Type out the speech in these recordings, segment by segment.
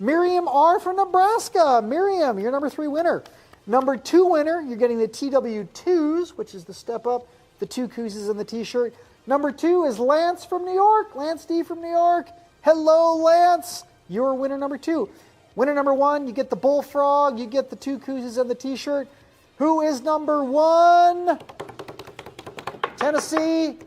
Miriam R. from Nebraska. Miriam, you're number 3 winner. Number 2 winner, you're getting the TW2s, which is the step up, the 2 koozies and the t-shirt. Number 2 is Lance from New York. Lance D. from New York. Hello, Lance. You're winner number 2. Winner number 1, you get the bullfrog, you get the 2 koozies and the t-shirt. Who is number 1? Tennessee,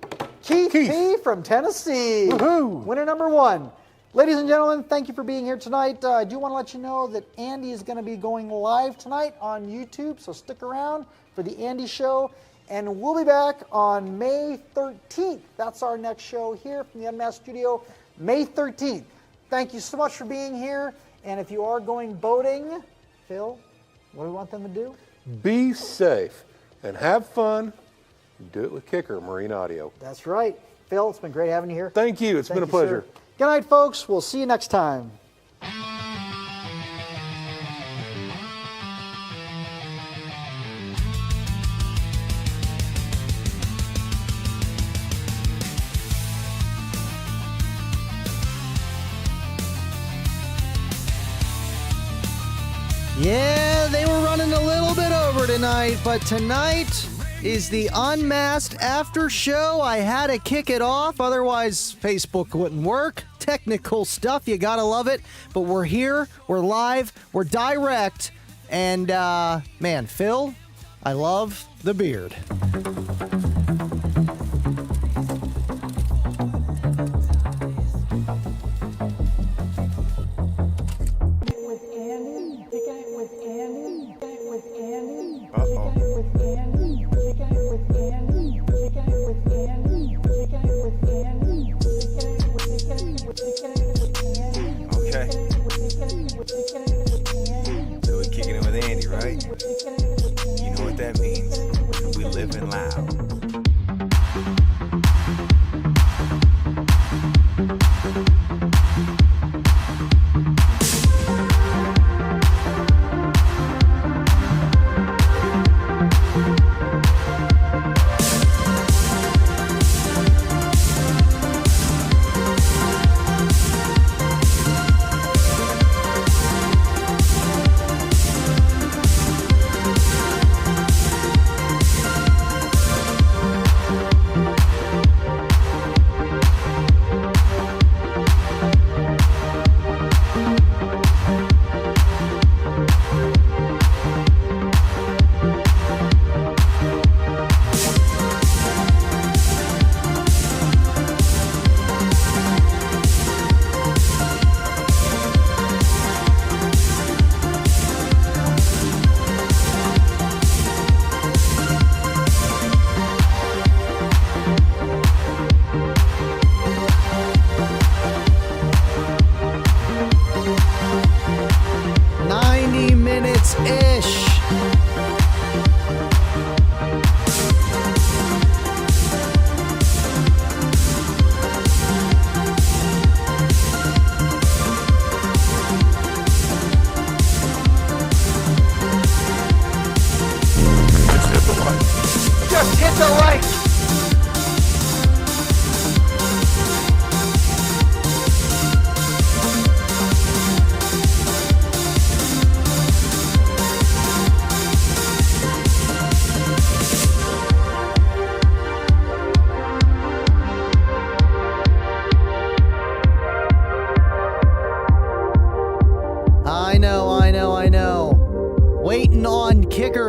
Keith P. from Tennessee. Woohoo! Winner number 1. Ladies and gentlemen, thank you for being here tonight. I do want to let you know that Andy is going to be going live tonight on YouTube, so stick around for the Andy Show. And we'll be back on May 13th. That's our next show here from the UnMasked studio, May 13th. Thank you so much for being here. And if you are going boating, Phil, what do we want them to do? Be safe and have fun. Do it with Kicker Marine Audio. That's right. Phil, it's been great having you here. Thank you. It's been a pleasure. Sir. Good night, folks. We'll see you next time. Yeah, they were running a little bit over tonight, but tonight is the Unmasked after show. I had to kick it off, otherwise Facebook wouldn't work. Technical stuff, you gotta love it. But we're here, we're live, we're direct, and man, Phil, I love the beard. So we're kicking it with Andy, right? You know what that means. We living loud.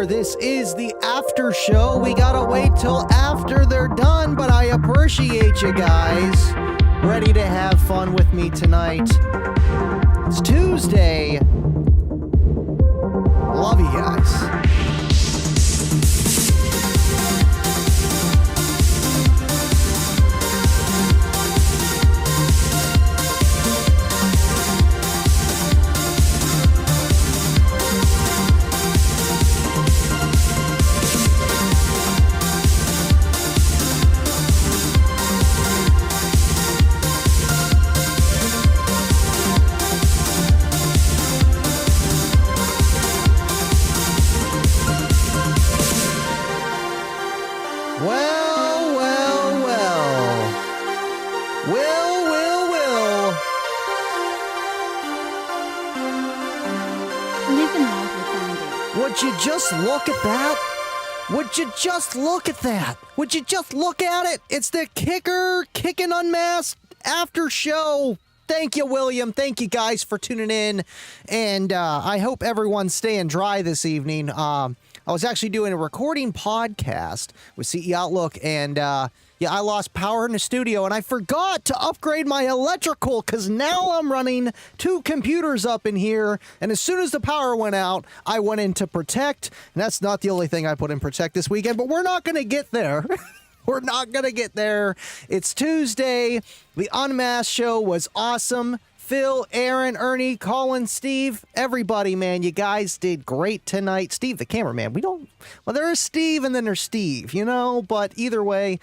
This is the after show. We gotta wait till after they're done, but I appreciate you guys. Ready to have fun with me tonight. It's Tuesday. Love you guys. Would you just look at that? Would you just look at that? Would you just look at it? It's the Kicking Unmasked after show. Thank you, William. Thank you, guys, for tuning in. And I hope everyone's staying dry this evening. I was actually doing a recording podcast with CE Outlook, and yeah, I lost power in the studio, and I forgot to upgrade my electrical because now I'm running 2 computers up in here, and as soon as the power went out, I went into Protect, and that's not the only thing I put in Protect this weekend, but we're not going to get there. We're not going to get there. It's Tuesday. The Unmasked show was awesome. Phil, Aaron, Ernie, Colin, Steve, everybody, man, you guys did great tonight. Steve, the cameraman, well, there is Steve and then there's Steve, you know, but either way,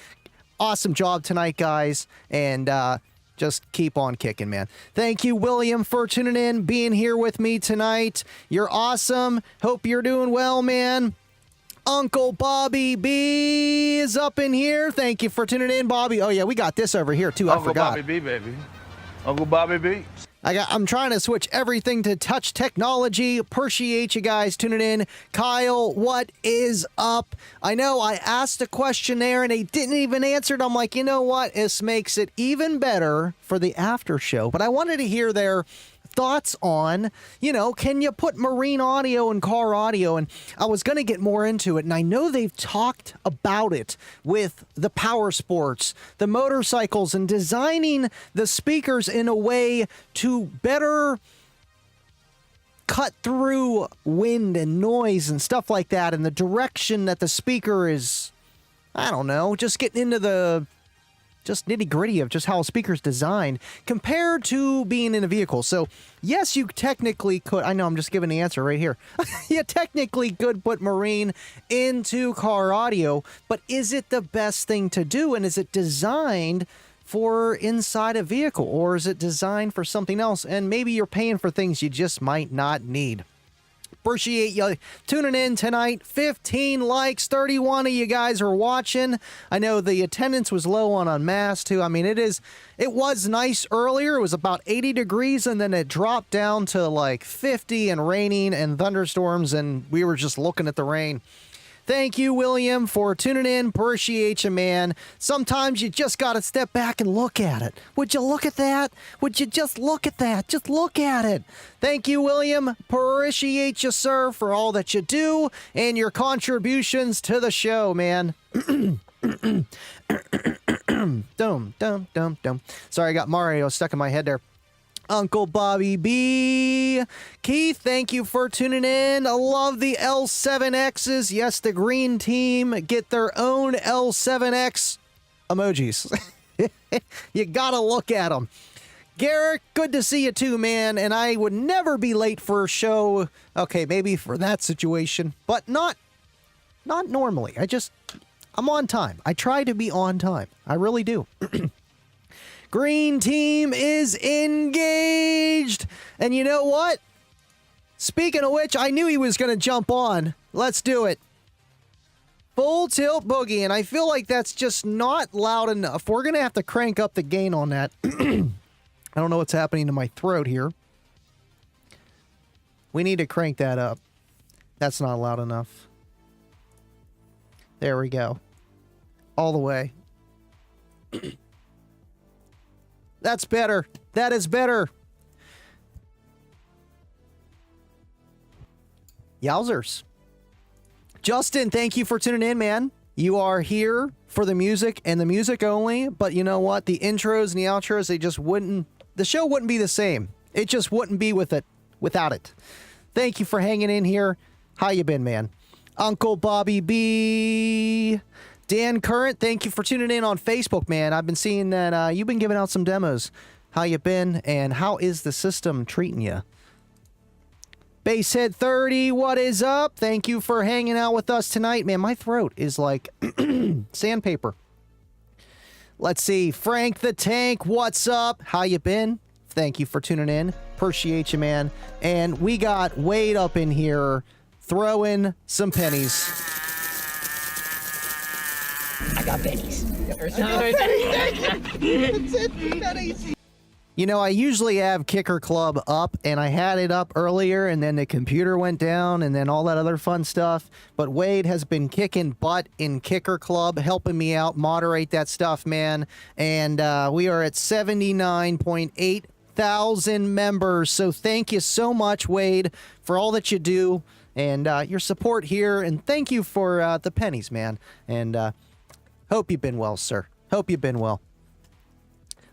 awesome job tonight, guys, and just keep on kicking, man. Thank you, William, for tuning in, being here with me tonight. You're awesome. Hope you're doing well, man. Uncle Bobby B is up in here. Thank you for tuning in, Bobby. Oh, yeah, we got this over here, too. I forgot. Uncle Bobby B, baby. Uncle Bobby B. I'm trying to switch everything to touch technology. Appreciate you guys tuning in. Kyle, what is up? I know I asked a question there and they didn't even answer it. I'm like, you know what? This makes it even better for the after show. But I wanted to hear their thoughts on, you know, can you put marine audio and car audio? And I was going to get more into it. And I know they've talked about it with the power sports, the motorcycles, and designing the speakers in a way to better cut through wind and noise and stuff like that. And the direction that the speaker is, I don't know, just getting into the just nitty-gritty of just how a speaker's designed compared to being in a vehicle. So, yes, you technically could. I know I'm just giving the answer right here. You technically could put marine into car audio, but is it the best thing to do? And is it designed for inside a vehicle, or is it designed for something else? And maybe you're paying for things you just might not need. Appreciate you tuning in tonight. 15 likes, 31 of you guys are watching. I know the attendance was low on Unmasked too. I mean, it was nice earlier. It was about 80 degrees and then it dropped down to like 50 and raining and thunderstorms, and we were just looking at the rain. Thank you, William, for tuning in. Appreciate you, man. Sometimes you just got to step back and look at it. Would you look at that? Would you just look at that? Just look at it. Thank you, William. Appreciate you, sir, for all that you do and your contributions to the show, man. Dum, dum, dum, dum. Sorry, I got Mario stuck in my head there. Uncle Bobby B. Keith, thank you for tuning in. I love the L7Xs. Yes, the green team get their own L7X emojis. You gotta look at them. Garrick, good to see you too, man. And I would never be late for a show. Okay, maybe for that situation, but not normally. I'm on time. I try to be on time. I really do. Green team is engaged. And you know what? Speaking of which, I knew he was going to jump on. Let's do it. Full tilt boogie. And I feel like that's just not loud enough. We're going to have to crank up the gain on that. I don't know what's happening to my throat here. We need to crank that up. That's not loud enough. There we go. All the way. That's better. That is better. Yowzers. Justin, thank you for tuning in, man. You are here for the music and the music only, but you know what? The intros and the outros, the show wouldn't be the same. It just wouldn't be without it. Thank you for hanging in here. How you been, man? Uncle Bobby B. Dan Current, thank you for tuning in on Facebook, man. I've been seeing that you've been giving out some demos. How you been, and how is the system treating you? Basehead 30, what is up? Thank you for hanging out with us tonight. Man, my throat is like sandpaper. Let's see. Frank the Tank, what's up? How you been? Thank you for tuning in. Appreciate you, man. And we got Wade up in here throwing some pennies. I got pennies. You know, I usually have Kicker Club up, and I had it up earlier, and then the computer went down, and then all that other fun stuff. But Wade has been kicking butt in Kicker Club, helping me out, moderate that stuff, man. And we are at 79.8 thousand members. So thank you so much, Wade, for all that you do and your support here. And thank you for the pennies, man. And hope you've been well, sir. Hope you've been well.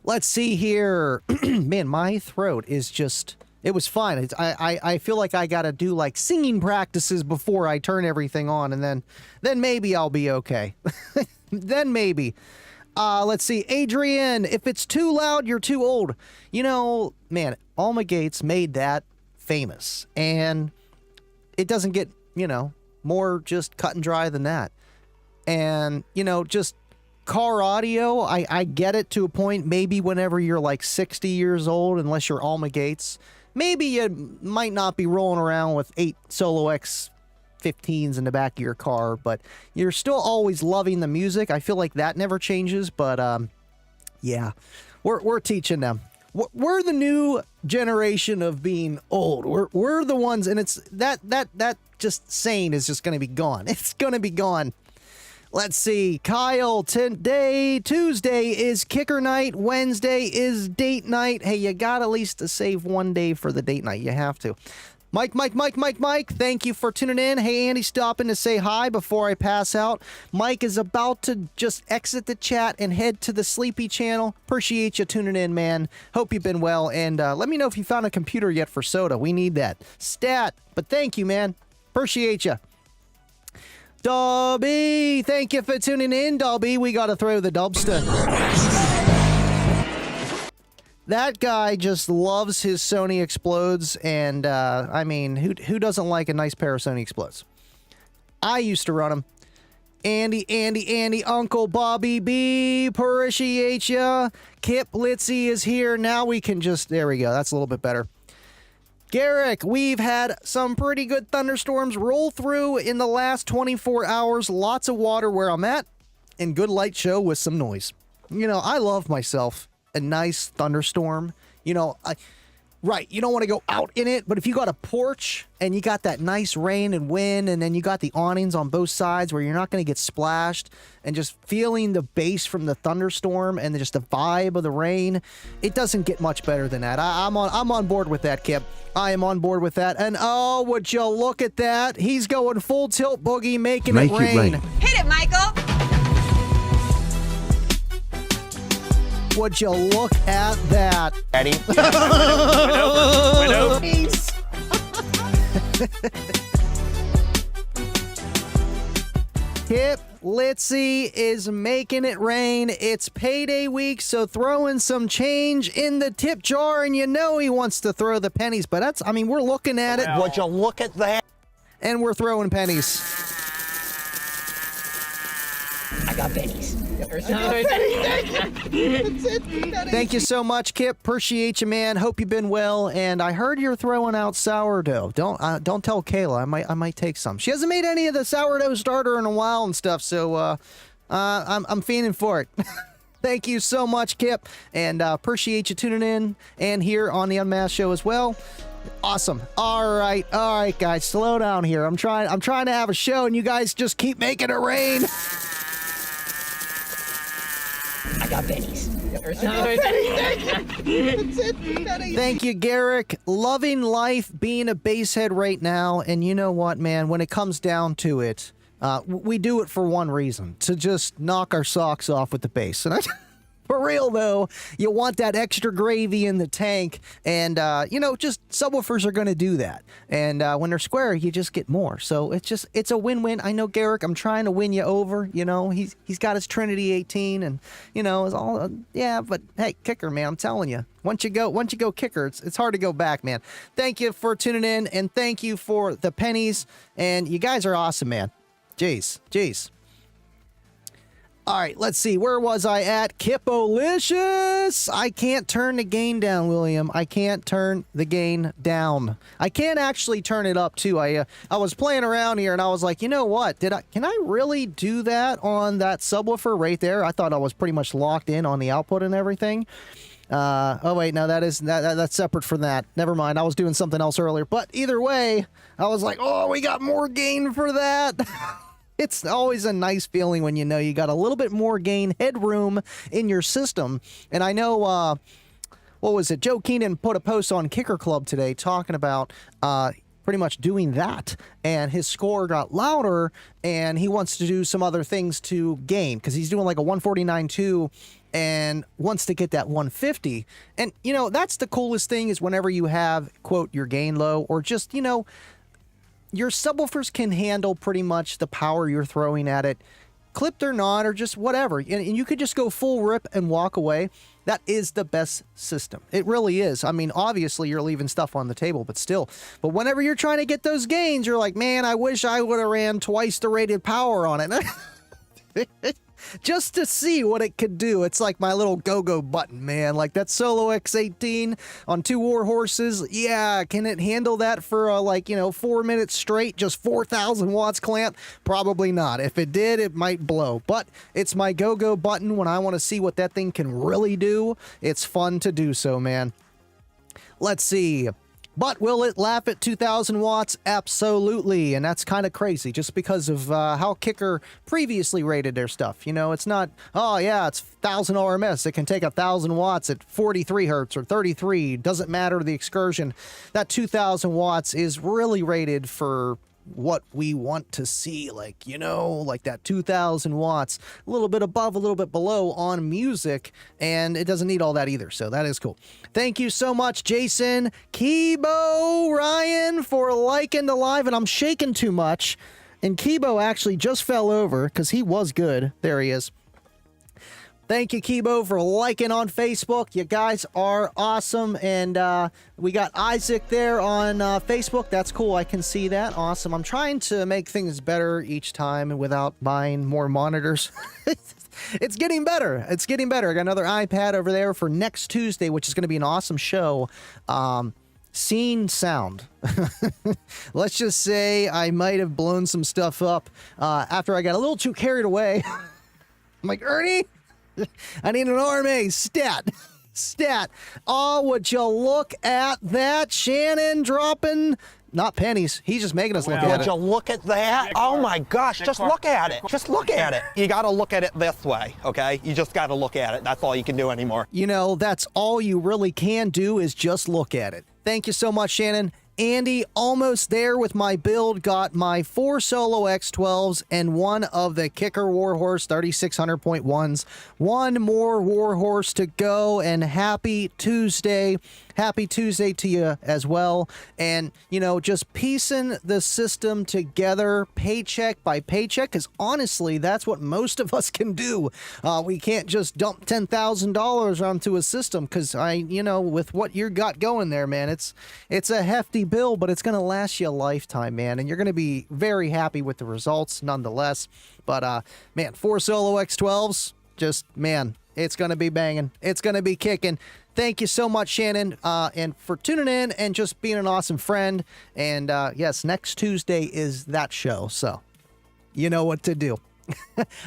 Let's see here. Man, my throat is just... It was fine. I feel like I got to do like singing practices before I turn everything on, and then maybe I'll be okay. Then maybe. Let's see. Adrian, if it's too loud, you're too old. You know, man, Alma Gates made that famous, and it doesn't get, you know, more just cut and dry than that. And, you know, just CarAudio, I get it to a point, maybe whenever you're like 60 years old, unless you're Alma Gates, maybe you might not be rolling around with 8 Solo X15s in the back of your car, but you're still always loving the music. I feel like that never changes, but yeah, we're teaching them. We're the new generation of being old. We're the ones, and it's that just saying is just going to be gone. It's going to be gone. Let's see. Kyle, today, Tuesday is kicker night. Wednesday is date night. Hey, you got at least to save one day for the date night. You have to. Mike, thank you for tuning in. Hey, Andy, stopping to say hi before I pass out. Mike is about to just exit the chat and head to the Sleepy channel. Appreciate you tuning in, man. Hope you've been well. And let me know if you found a computer yet for soda. We need that. Stat. But thank you, man. Appreciate you. Dobby, thank you for tuning in, Dobby. We got to throw the dubster. That guy just loves his Sony Explodes, and I mean, who doesn't like a nice pair of Sony Explodes? I used to run them. Andy, Uncle Bobby B, appreciate ya. Kip Litzy is here. Now we can just, there we go. That's a little bit better. Garrick, we've had some pretty good thunderstorms roll through in the last 24 hours. Lots of water where I'm at, and good light show with some noise. You know, I love myself a nice thunderstorm. You know, right, you don't want to go out in it, but if you got a porch and you got that nice rain and wind, and then you got the awnings on both sides where you're not going to get splashed, and just feeling the bass from the thunderstorm and just the vibe of the rain, it doesn't get much better than that. I'm on board with that, Kip. I am on board with that. And oh, would you look at that? He's going full tilt boogie, making it rain. Hit it, Michael. Would you look at that? Eddie. Peace. Kip Litzy is making it rain. It's payday week, so throw in some change in the tip jar, and you know he wants to throw the pennies, but that's, I mean, we're looking at it. Would you look at that? And we're throwing pennies. I got pennies. Thank you so much, Kip. Appreciate you, man. Hope you've been well. And I heard you're throwing out sourdough. Don't tell Kayla. I might take some. She hasn't made any of the sourdough starter in a while and stuff. So I'm fiending for it. Thank you so much, Kip, and appreciate you tuning in and here on the Unmasked show as well. Awesome. All right, guys, slow down here. I'm trying to have a show, and you guys just keep making it rain. I got pennies. Thank you, Garrick. Loving life, being a basshead right now, and you know what, man? When it comes down to it, we do it for one reason: to just knock our socks off with the bass. And for real though, you want that extra gravy in the tank, and you know, just subwoofers are going to do that. And when they're square, you just get more. So it's a win-win. I know, Garrick, I'm trying to win you over. You know, he's got his Trinity 18, and you know, it's all yeah. But hey, kicker, man, I'm telling you, once you go kicker, it's hard to go back, man. Thank you for tuning in, and thank you for the pennies. And you guys are awesome, man. Jeez. All right, let's see. Where was I at? Kipolicious. I can't turn the gain down, William. I can't turn the gain down. I can't actually turn it up, too. I was playing around here, and I was like, you know what? Can I really do that on that subwoofer right there? I thought I was pretty much locked in on the output and everything. Oh wait, no, that's separate from that. Never mind. I was doing something else earlier. But either way, I was like, oh, we got more gain for that. It's always a nice feeling when you know you got a little bit more gain headroom in your system. And I know, what was it? Joe Keenan put a post on Kicker Club today talking about pretty much doing that. And his score got louder, and he wants to do some other things to gain because he's doing like a 149.2 and wants to get that 150. And, you know, that's the coolest thing is whenever you have, quote, your gain low or just, you know, your subwoofers can handle pretty much the power you're throwing at it, clipped or not, or just whatever. And you could just go full rip and walk away. That is the best system. It really is. I mean, obviously you're leaving stuff on the table, but still. But whenever you're trying to get those gains, you're like, man, I wish I would have ran twice the rated power on it. Just to see what it could do. It's like my little go-go button, man. Like that Solo X18 on 2 war horses. Yeah, can it handle that for like, you know, 4 minutes straight, just 4,000 watts clamp? Probably not. If it did, it might blow. But it's my go-go button when I want to see what that thing can really do. It's fun to do so, man. Let's see. But will it laugh at 2,000 watts? Absolutely. And that's kind of crazy just because of how Kicker previously rated their stuff. You know, it's not, oh, yeah, it's 1,000 RMS. It can take 1,000 watts at 43 hertz or 33. Doesn't matter the excursion. That 2,000 watts is really rated for what we want to see, like, you know, like that 2,000 watts, a little bit above, a little bit below on music, and it doesn't need all that either, so that is cool. Thank you so much, Jason, Kibo, Ryan, for liking the live, and I'm shaking too much, and Kibo actually just fell over, because he was good. There he is. Thank you, Kibo, for liking on Facebook. You guys are awesome. And we got Isaac there on Facebook. That's cool. I can see that. Awesome. I'm trying to make things better each time without buying more monitors. It's getting better. It's getting better. I got another iPad over there for next Tuesday, which is going to be an awesome show. Scene sound. Let's just say I might have blown some stuff up after I got a little too carried away. I'm like, Ernie, I need an RMA stat. Oh, would you look at that? Shannon dropping, not pennies. He's just making us look at Would it. you look at that? Oh my gosh, just look at it. Just look at it. You gotta look at it this way, okay? You just gotta look at it. That's all you can do anymore. You know, that's all you really can do is just look at it. Thank you so much, Shannon. Andy, almost there with my build. Got my 4 Solo X12s and one of the Kicker Warhorse 3600.1s. One more Warhorse to go, and happy Tuesday. Happy Tuesday to you as well. And, you know, just piecing the system together paycheck by paycheck, because honestly, that's what most of us can do. We can't just dump $10,000 onto a system because you know, with what you got going there, man, it's a hefty bill, but it's going to last you a lifetime, man. And you're going to be very happy with the results nonetheless. But, man, 4 Solo X12s, just, man, it's going to be banging. It's going to be kicking. Thank you so much, Shannon, and for tuning in and just being an awesome friend. And yes, next Tuesday is that show, so you know what to do.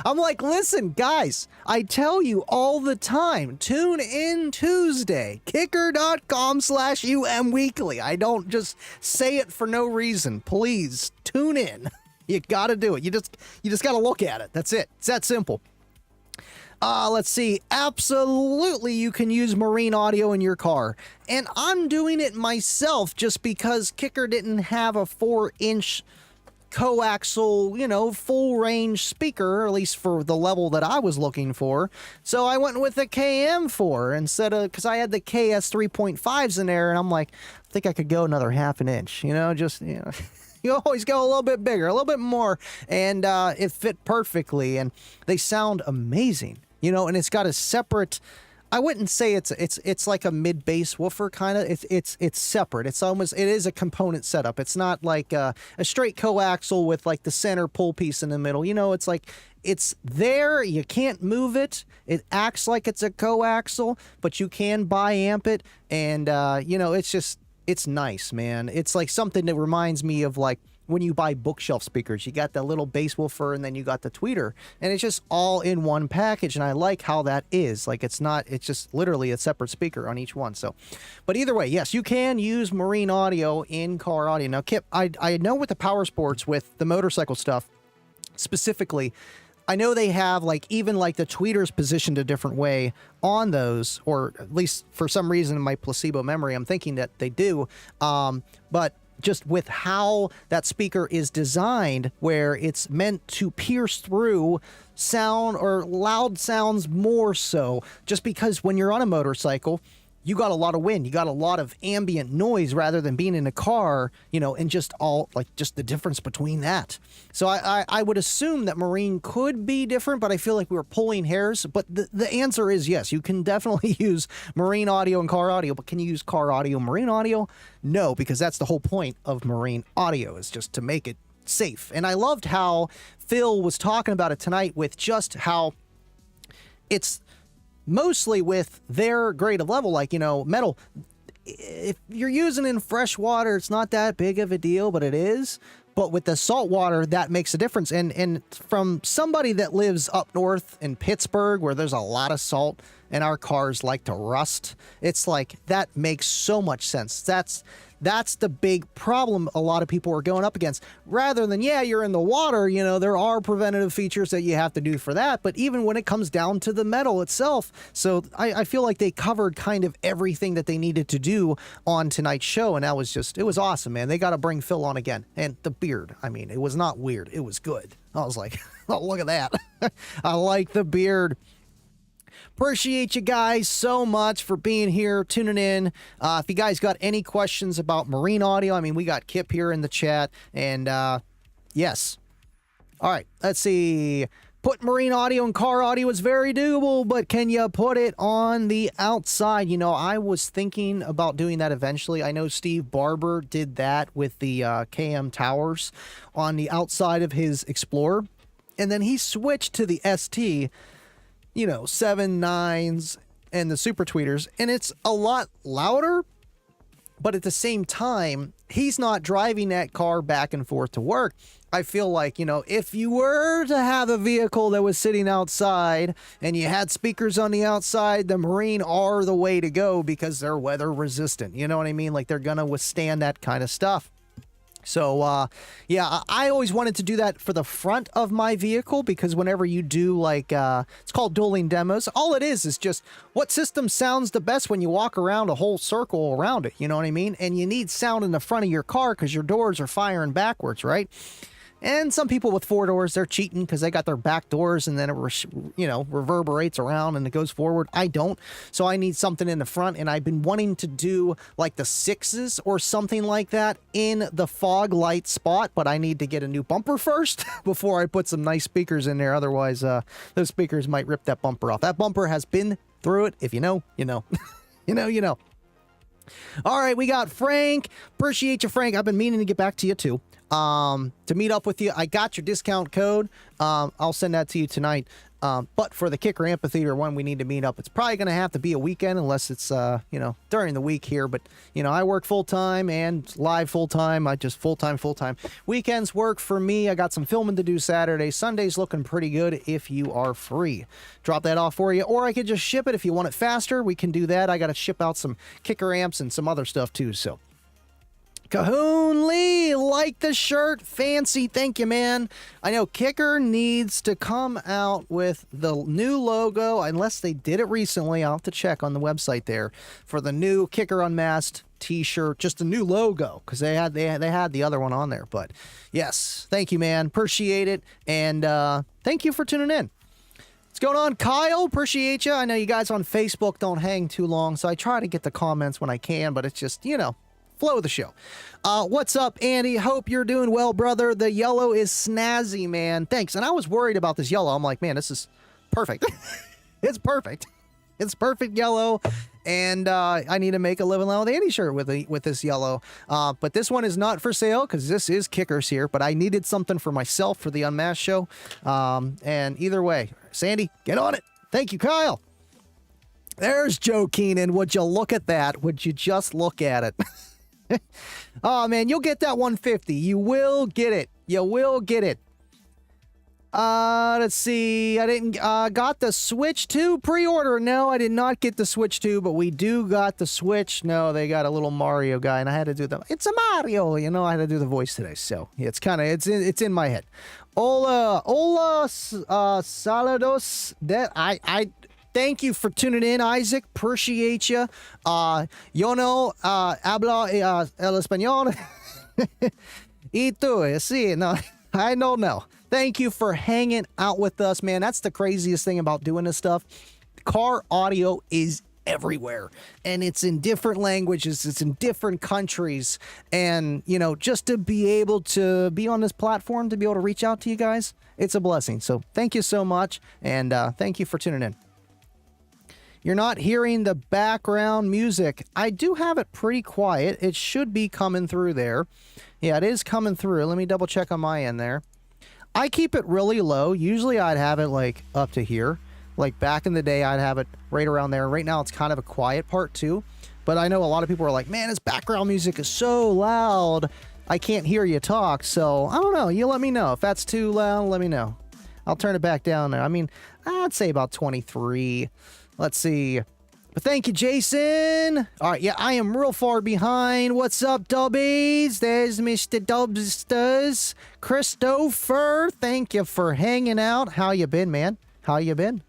I'm like, listen, guys, I tell you all the time, tune in Tuesday, kicker.com/UM Weekly. I don't just say it for no reason. Please tune in. You got to do it. You just got to look at it. That's it. It's that simple. Let's see. Absolutely, you can use marine audio in your car. And I'm doing it myself just because Kicker didn't have a 4-inch coaxial, you know, full range speaker, or at least for the level that I was looking for. So I went with the KM4 instead of, because I had the KS 3.5s in there, and I'm like, I think I could go another half an inch, you know, just, you know. You always go a little bit bigger, a little bit more, and it fit perfectly, and they sound amazing, you know. And it's got a separate, I wouldn't say it's like a mid bass woofer kind of. It's separate. It is a component setup. It's not like a straight coaxial with like the center pull piece in the middle. You know, it's like it's there. You can't move it. It acts like it's a coaxial, but you can bi-amp it, and you know, it's just. it's nice, man. It's like something that reminds me of like when you buy bookshelf speakers. You got the little bass woofer and then you got the tweeter, and it's just all in one package, and I like how that is. Like it's just literally a separate speaker on each one. So, but either way, yes, you can use marine audio in CarAudio. Now, Kip, I know with the power sports, with the motorcycle stuff specifically, I know they have like even like the tweeters positioned a different way on those, or at least for some reason in my placebo memory, I'm thinking that they do. But just with how that speaker is designed, where it's meant to pierce through sound or loud sounds more so, just because when you're on a motorcycle, you got a lot of wind, you got a lot of ambient noise rather than being in a car, you know, and just all like just the difference between that. So I would assume that marine could be different, but I feel like we were pulling hairs. But the answer is yes, you can definitely use marine audio and CarAudio. But can you use CarAudio marine audio? No, because that's the whole point of marine audio, is just to make it safe. And I loved how Phil was talking about it tonight, with just how it's mostly with their grade of level, like, you know, metal. If you're using it in fresh water, it's not that big of a deal, but it is. But with the salt water, that makes a difference. And from somebody that lives up north in Pittsburgh, where there's a lot of salt and our cars like to rust, it's like that makes so much sense. That's the big problem a lot of people are going up against. Rather than, yeah, you're in the water, you know, there are preventative features that you have to do for that. But even when it comes down to the metal itself, so I feel like they covered kind of everything that they needed to do on tonight's show. And that was just, it was awesome, man. They got to bring Phil on again. And the beard, I mean, it was not weird. It was good. I was like, oh, look at that. I like the beard. Appreciate you guys so much for being here, tuning in. If you guys got any questions about marine audio, I mean, we got Kip here in the chat, and yes. All right, let's see. Put marine audio in CarAudio is very doable, but can you put it on the outside? You know, I was thinking about doing that eventually. I know Steve Barber did that with the KM Towers on the outside of his Explorer, and then he switched to the ST, you know, 7, 9s and the super tweeters, and it's a lot louder, but at the same time, he's not driving that car back and forth to work. I feel like, you know, if you were to have a vehicle that was sitting outside and you had speakers on the outside, the Marine are the way to go, because they're weather resistant. You know what I mean? Like, they're going to withstand that kind of stuff. So, yeah, I always wanted to do that for the front of my vehicle, because whenever you do, like, it's called dueling demos, all it is just what system sounds the best when you walk around a whole circle around it, you know what I mean? And you need sound in the front of your car because your doors are firing backwards, right? And some people with 4 doors, they're cheating because they got their back doors and then it, you know, reverberates around and it goes forward. I don't. So I need something in the front, and I've been wanting to do like the 6s or something like that in the fog light spot, but I need to get a new bumper first before I put some nice speakers in there. Otherwise, those speakers might rip that bumper off. That bumper has been through it. If you know, you know. You know, you know. All right, we got Frank. Appreciate you, Frank. I've been meaning to get back to you too. To meet up with you. I got your discount code. I'll send that to you tonight. But for the Kicker Amphitheater one, we need to meet up. It's probably going to have to be a weekend, unless it's, you know, during the week here. But, you know, I work full-time and live full-time. I just full-time. Weekends work for me. I got some filming to do Saturday. Sunday's looking pretty good if you are free. Drop that off for you. Or I could just ship it if you want it faster. We can do that. I got to ship out some Kicker amps and some other stuff too, so. Cahoon Lee, like the shirt, fancy, thank you, man. I know Kicker needs to come out with the new logo, unless they did it recently. I'll have to check on the website there for the new Kicker Unmasked t-shirt, just a new logo, because they had the other one on there. But yes, thank you, man, appreciate it, and thank you for tuning in. What's going on, Kyle? Appreciate you. I know you guys on Facebook don't hang too long, so I try to get the comments when I can, but it's just, you know, flow of the show. What's up, Andy? Hope you're doing well, brother. The yellow is snazzy, man. Thanks. And I was worried about this yellow. I'm like, man, this is perfect. It's perfect. It's perfect yellow. And I need to make a Living Loud with Andy shirt with this yellow. But this one is not for sale because this is Kickers here. But I needed something for myself for the Unmasked show. And either way, Sandy, get on it. Thank you, Kyle. There's Joe Keenan. Would you look at that? Would you just look at it? Oh, man, you'll get that 150. You will get it. You will get it. Let's see. I didn't got the Switch 2 pre-order. No, I did not get the Switch 2, but we do got the Switch. No, they got a little Mario guy, and I had to do the. It's a Mario, you know. I had to do the voice today, so it's kind of it's in my head. Hola, saludos. That I thank you for tuning in, Isaac. Appreciate you. Yo no hablo el español. Y tú, sí, no, I don't know. Thank you for hanging out with us, man. That's the craziest thing about doing this stuff. CarAudio is everywhere, and it's in different languages. It's in different countries, and you know, just to be able to be on this platform, to be able to reach out to you guys, it's a blessing. So thank you so much, and thank you for tuning in. You're not hearing the background music. I do have it pretty quiet. It should be coming through there. Yeah, it is coming through. Let me double check on my end there. I keep it really low. Usually I'd have it like up to here. Like back in the day, I'd have it right around there. Right now it's kind of a quiet part too. But I know a lot of people are like, man, this background music is so loud. I can't hear you talk. So I don't know. You let me know. If that's too loud, let me know. I'll turn it back down there. I mean, I'd say about 23. Let's see. But thank you, Jason. All right, yeah, I am real far behind. What's up, Dubbies? There's Mr. Dubsters. Christopher, thank you for hanging out. How you been, man? How you been?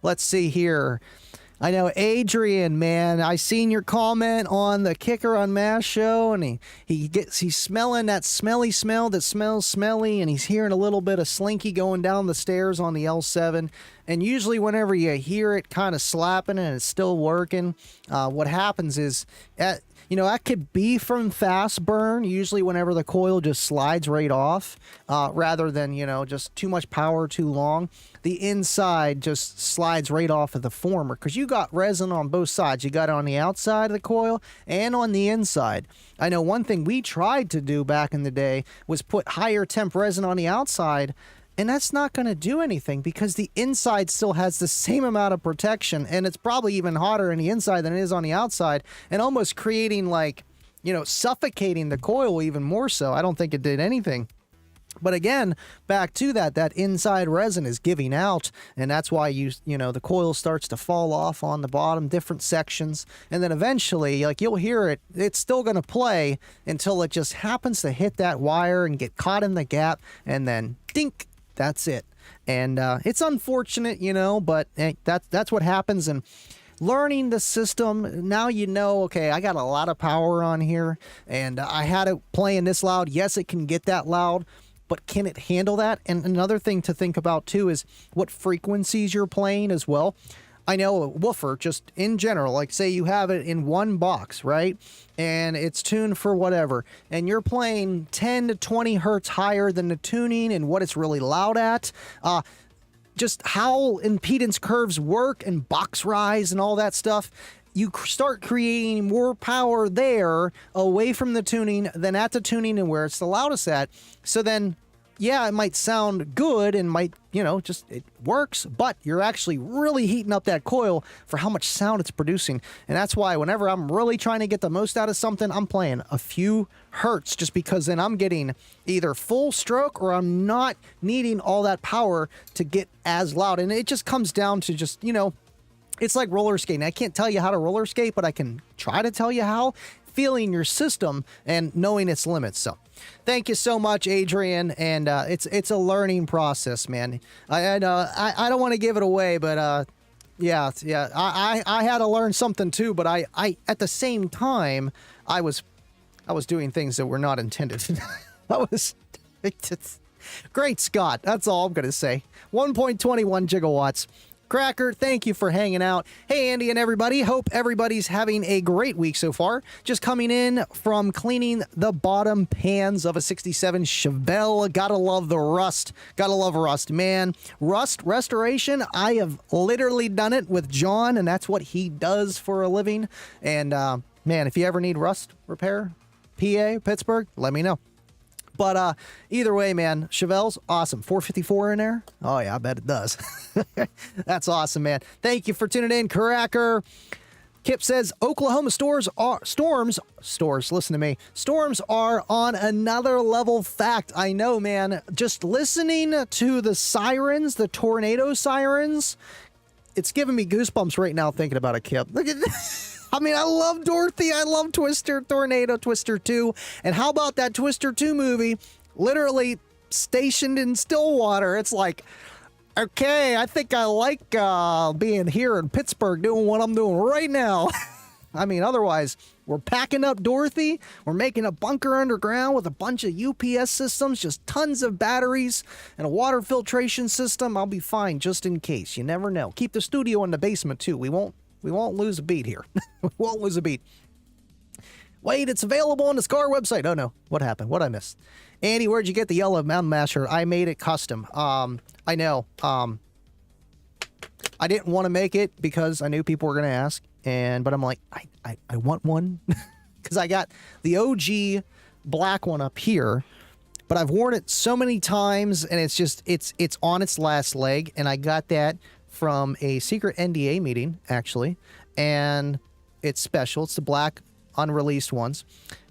Let's see here. I know Adrian, man. I seen your comment on the Kicker UnMasked show, and he's smelling that smelly smell that smells smelly, and he's hearing a little bit of Slinky going down the stairs on the L7. And usually, whenever you hear it kind of slapping and it's still working, what happens is that could be from fast burn. Usually, whenever the coil just slides right off, rather than just too much power too long. The inside just slides right off of the former because you got resin on both sides. You got it on the outside of the coil and on the inside. I know one thing we tried to do back in the day was put higher temp resin on the outside, and that's not going to do anything because the inside still has the same amount of protection, and it's probably even hotter on the inside than it is on the outside, and almost creating suffocating the coil even more so. I don't think it did anything. But again, back to that inside resin is giving out, and that's why the coil starts to fall off on the bottom, different sections, and then eventually, you'll hear it, it's still going to play until it just happens to hit that wire and get caught in the gap, and then dink, that's it. And it's unfortunate, but that's what happens. And learning the system, now okay, I got a lot of power on here, and I had it playing this loud. Yes, it can get that loud, but can it handle that? And another thing to think about too is what frequencies you're playing as well. I know a woofer, just in general, like say you have it in one box, right? And it's tuned for whatever, and you're playing 10 to 20 hertz higher than the tuning and what it's really loud at. Just how impedance curves work and box rise and all that stuff. You start creating more power there away from the tuning than at the tuning and where it's the loudest at. So then, yeah, it might sound good and might, it works, but you're actually really heating up that coil for how much sound it's producing. And that's why whenever I'm really trying to get the most out of something, I'm playing a few hertz just because then I'm getting either full stroke or I'm not needing all that power to get as loud. And it just comes down to just, it's like roller skating. I can't tell you how to roller skate, but I can try to tell you how, feeling your system and knowing its limits. So thank you so much, Adrian. And it's a learning process, man. I don't want to give it away, but I had to learn something too. But I at the same time, I was doing things that were not intended. Great Scott. That's all I'm going to say. 1.21 gigawatts. Cracker, thank you for hanging out. Hey, Andy and everybody. Hope everybody's having a great week so far. Just coming in from cleaning the bottom pans of a 67 Chevelle. Gotta love the rust. Gotta love rust, man. Rust restoration, I have literally done it with John, and that's what he does for a living. And, man, if you ever need rust repair, PA, Pittsburgh, let me know. But either way, man, Chevelle's awesome. 454 in there? Oh, yeah, I bet it does. That's awesome, man. Thank you for tuning in, Cracker. Kip says Oklahoma storms, listen to me. Storms are on another level. Fact. I know, man. Just listening to the sirens, the tornado sirens, it's giving me goosebumps right now thinking about it, Kip. Look at this. I mean, I love Dorothy. I love Twister, Tornado, Twister 2. And how about that Twister 2 movie? Literally stationed in Stillwater. It's like, okay, I think I like being here in Pittsburgh doing what I'm doing right now. I mean, otherwise, we're packing up Dorothy. We're making a bunker underground with a bunch of UPS systems, just tons of batteries and a water filtration system. I'll be fine just in case. You never know. Keep the studio in the basement, too. We won't lose a beat here. We won't lose a beat. Wait, it's available on the SCAR website. Oh, no. What happened? What'd I miss? Andy, where'd you get the yellow Mountain Mash shirt? I made it custom. I know. I didn't want to make it because I knew people were going to ask. But I'm like, I want one. Because I got the OG black one up here. But I've worn it so many times, and it's just, it's on its last leg. And I got that from a secret NDA meeting, actually. And it's special. It's the black unreleased ones.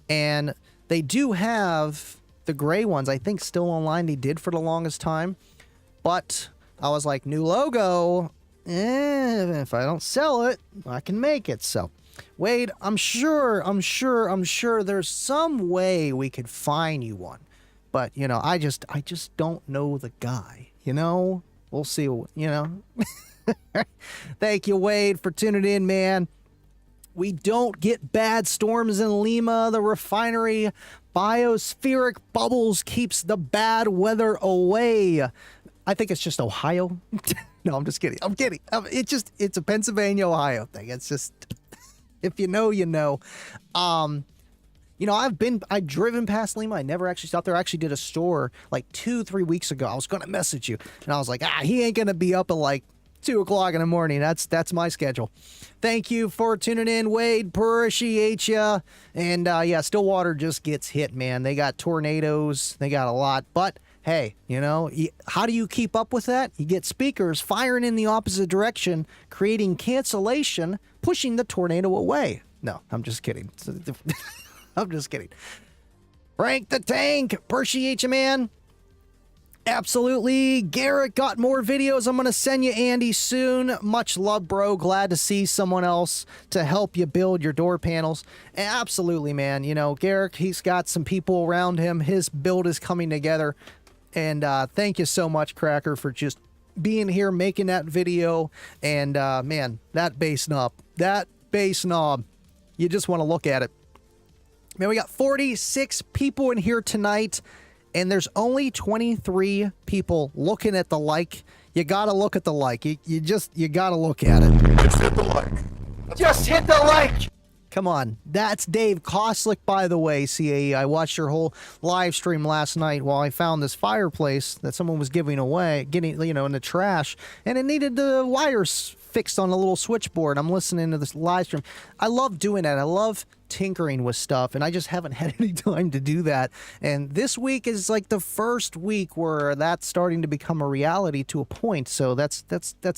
And they do have the gray ones, I think, still online. They did for the longest time. But I was like, new logo. If I don't sell it, I can make it. So, Wade, I'm sure there's some way we could find you one. But, you know, I just don't know the guy, you know? We'll see, you know? Thank you, Wade, for tuning in, man. We don't get bad storms in Lima. The refinery biospheric bubbles keeps the bad weather away. I think it's just Ohio. No, I'm just kidding. I'm kidding. It's a Pennsylvania, Ohio thing. It's just, if you know, you know. You know, I've driven past Lima. I never actually stopped there. I actually did a store like 2-3 weeks ago. I was going to message you, and I was like, he ain't going to be up at like 2 o'clock in the morning. That's my schedule. Thank you for tuning in, Wade. Appreciate ya. And yeah, Stillwater just gets hit, man. They got tornadoes. They got a lot. But hey, you know, how do you keep up with that? You get speakers firing in the opposite direction, creating cancellation, pushing the tornado away. No, I'm just kidding. I'm just kidding. Frank the Tank. Appreciate you, man. Absolutely. Garrett got more videos. I'm going to send you Andy soon. Much love, bro. Glad to see someone else to help you build your door panels. Absolutely, man. You know, Garrett, he's got some people around him. His build is coming together. And thank you so much, Cracker, for just being here, making that video. And, man, that bass knob, you just want to look at it. Man, we got 46 people in here tonight. And there's only 23 people looking at the like. You gotta look at the like. You gotta look at it. Just hit the like. Just hit the like. Come on. That's Dave Koslick, by the way, CAE. I watched your whole live stream last night while I found this fireplace that someone was giving away, you know, in the trash. And it needed the wires fixed on a little switchboard. I'm listening to this live stream. I love doing that. I love tinkering with stuff, and I just haven't had any time to do that. And this week is like the first week where that's starting to become a reality to a point. So that's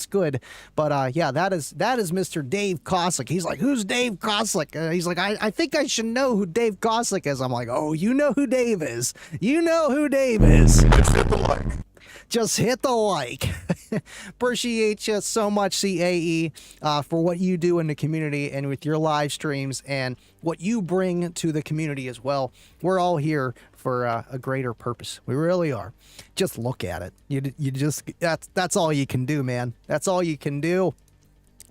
good. But yeah, that is Mr. Dave Koslick. He's like, who's Dave Koslick? He's like, I think I should know who Dave Koslick is. I'm like, oh, you know who Dave is. You know who Dave is. Just hit the like. Just hit the like. Appreciate you so much, CAE, for what you do in the community and with your live streams and what you bring to the community as well. We're all here for a greater purpose. We really are. Just look at it. You just that's all you can do, man. That's all you can do.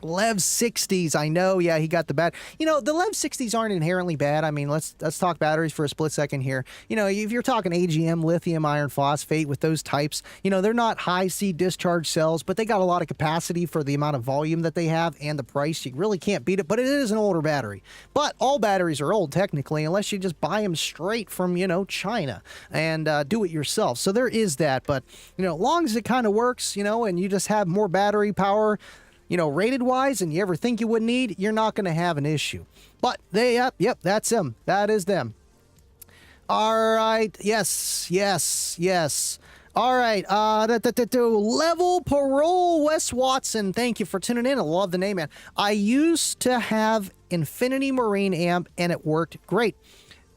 Lev 60s, I know, yeah, he got the bad. You know, the Lev 60s aren't inherently bad. I mean, let's talk batteries for a split second here. You know, if you're talking AGM, lithium iron phosphate with those types, you know, they're not high C discharge cells, but they got a lot of capacity for the amount of volume that they have and the price. You really can't beat it, but it is an older battery. But all batteries are old, technically, unless you just buy them straight from, you know, China and do it yourself. So there is that, but, you know, as long as it kind of works, you know, and you just have more battery power, you know, rated wise, and you ever think you would need, you're not going to have an issue. But they, yep, that's them. That is them. All right. Yes. All right. Level Parole, Wes Watson. Thank you for tuning in. I love the name, man. I used to have Infinity Marine amp, and it worked great.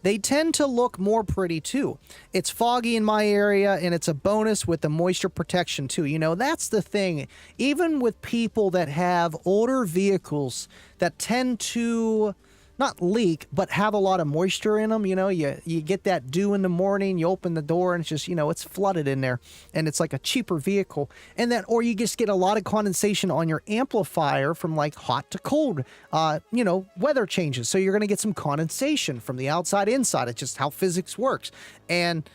They tend to look more pretty, too. It's foggy in my area, and it's a bonus with the moisture protection, too. You know, that's the thing. Even with people that have older vehicles that tend to not leak, but have a lot of moisture in them. You know, you get that dew in the morning, you open the door, and it's just, you know, it's flooded in there, and it's like a cheaper vehicle. And then, or you just get a lot of condensation on your amplifier from like hot to cold, you know, weather changes. So you're going to get some condensation from the outside inside. It's just how physics works. And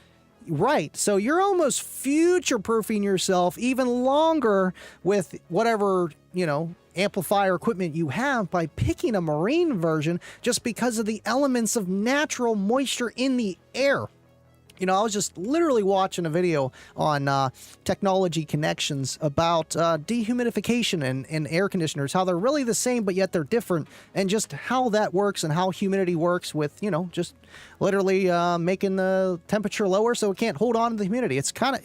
right, so you're almost future-proofing yourself even longer with whatever, you know, amplifier equipment you have by picking a marine version just because of the elements of natural moisture in the air. You know, I was just literally watching a video on Technology Connections about dehumidification and air conditioners, how they're really the same, but yet they're different, and just how that works and how humidity works with, you know, just literally making the temperature lower so it can't hold on to the humidity. It's kind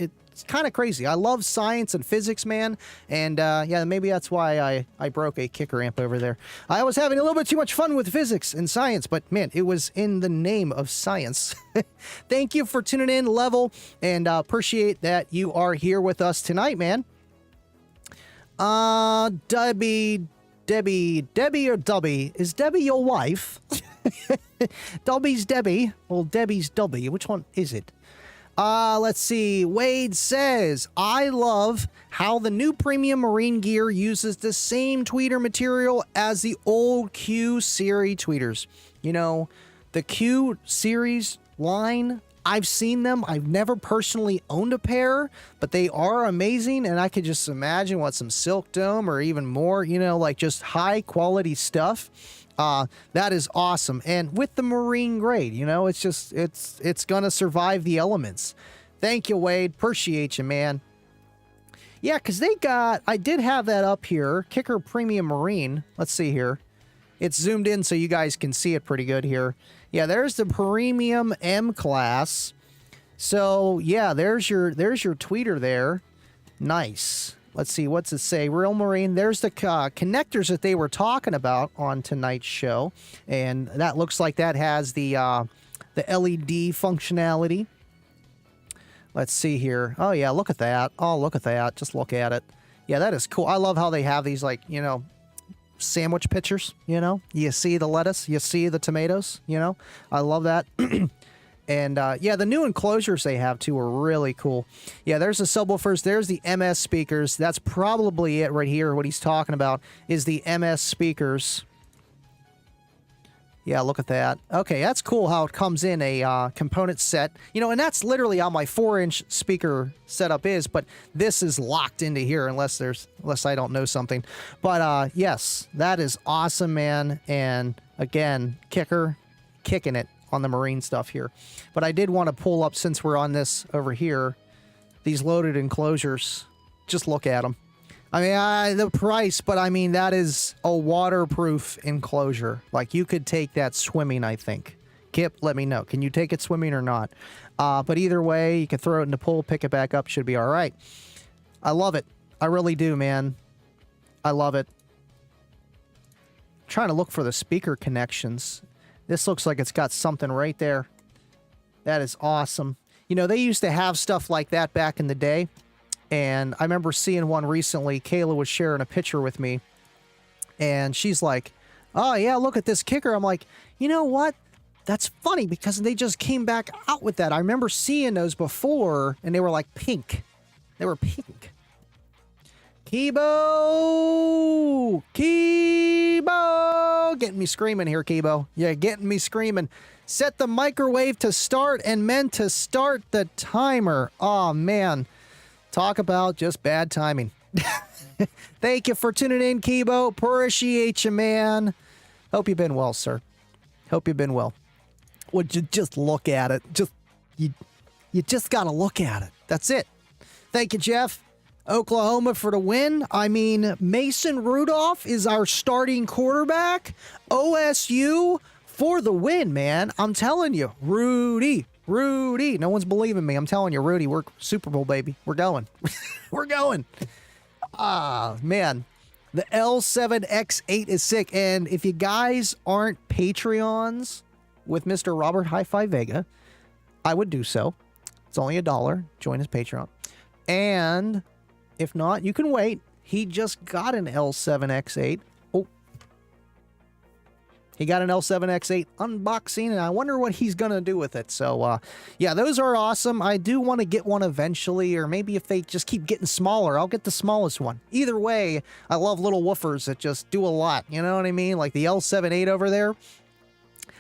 of crazy. I love science and physics, man. And yeah, maybe that's why I broke a kicker amp over there. I was having a little bit too much fun with physics and science, but man, it was in the name of science. Thank you for tuning in, Level, and appreciate that you are here with us tonight, man. Debbie or Dubby? Is Debbie your wife? Dubby's Debbie. Well, Debbie's Dubby. Which one is it? Let's see. Wade says, I love how the new premium marine gear uses the same tweeter material as the old Q series tweeters. You know, the Q series line, I've seen them. I've never personally owned a pair, but they are amazing. And I could just imagine what some Silk Dome or even more, you know, like just high quality stuff. That is awesome. And with the marine grade, you know, it's just, it's gonna survive the elements. Thank you, Wade. Appreciate you, man. Yeah, because I did have that up here. Kicker Premium Marine. Let's see here. It's zoomed in so you guys can see it pretty good here. Yeah, there's the Premium M class. So yeah, there's your tweeter there. Nice. Let's see, what's it say? Real Marine. There's the connectors that they were talking about on tonight's show. And that looks like that has the LED functionality. Let's see here. Oh, yeah, look at that. Oh, look at that. Just look at it. Yeah, that is cool. I love how they have these, like, you know, sandwich pictures, you know? You see the lettuce, you see the tomatoes, you know? I love that. And, yeah, the new enclosures they have, too, are really cool. Yeah, there's the subwoofers. There's the MS speakers. That's probably it right here. What he's talking about is the MS speakers. Yeah, look at that. Okay, that's cool how it comes in a component set. You know, and that's literally how my 4-inch speaker setup is, but this is locked into here unless I don't know something. But, yes, that is awesome, man. And, again, kicking it on the marine stuff here. But I did want to pull up, since we're on this over here, these loaded enclosures. Just look at them. I mean, the price, but I mean, that is a waterproof enclosure. Like, you could take that swimming, I think. Kip, let me know. Can you take it swimming or not? But either way, you can throw it in the pool, pick it back up, should be all right. I love it. I really do, man. I love it. I'm trying to look for the speaker connections. This looks like it's got something right there. That is awesome. You know, they used to have stuff like that back in the day. And I remember seeing one recently. Kayla was sharing a picture with me. And she's like, oh, yeah, look at this kicker. I'm like, you know what? That's funny because they just came back out with that. I remember seeing those before, and they were like pink. They were pink. Kibo! Kibo! Getting me screaming here, Kibo. Yeah, getting me screaming. Set the microwave to start and meant to start the timer. Oh, man. Talk about just bad timing. Thank you for tuning in, Kibo. Appreciate you, man. Hope you've been well, sir. Hope you've been well. Would you just look at it? You just got to look at it. That's it. Thank you, Jeff. Oklahoma for the win. I mean, Mason Rudolph is our starting quarterback. OSU for the win, man. I'm telling you, Rudy. Rudy. No one's believing me. I'm telling you, Rudy, we're Super Bowl, baby. We're going. We're going. Ah, man. The L7X8 is sick. And if you guys aren't Patreons with Mr. Robert Hi-Fi Vega, I would do so. It's only $1. Join his Patreon. And if not, you can wait. He just got an L7X8. Oh. He got an L7X8 unboxing, and I wonder what he's going to do with it. So, yeah, those are awesome. I do want to get one eventually, or maybe if they just keep getting smaller, I'll get the smallest one. Either way, I love little woofers that just do a lot. You know what I mean? Like the L7-8 over there.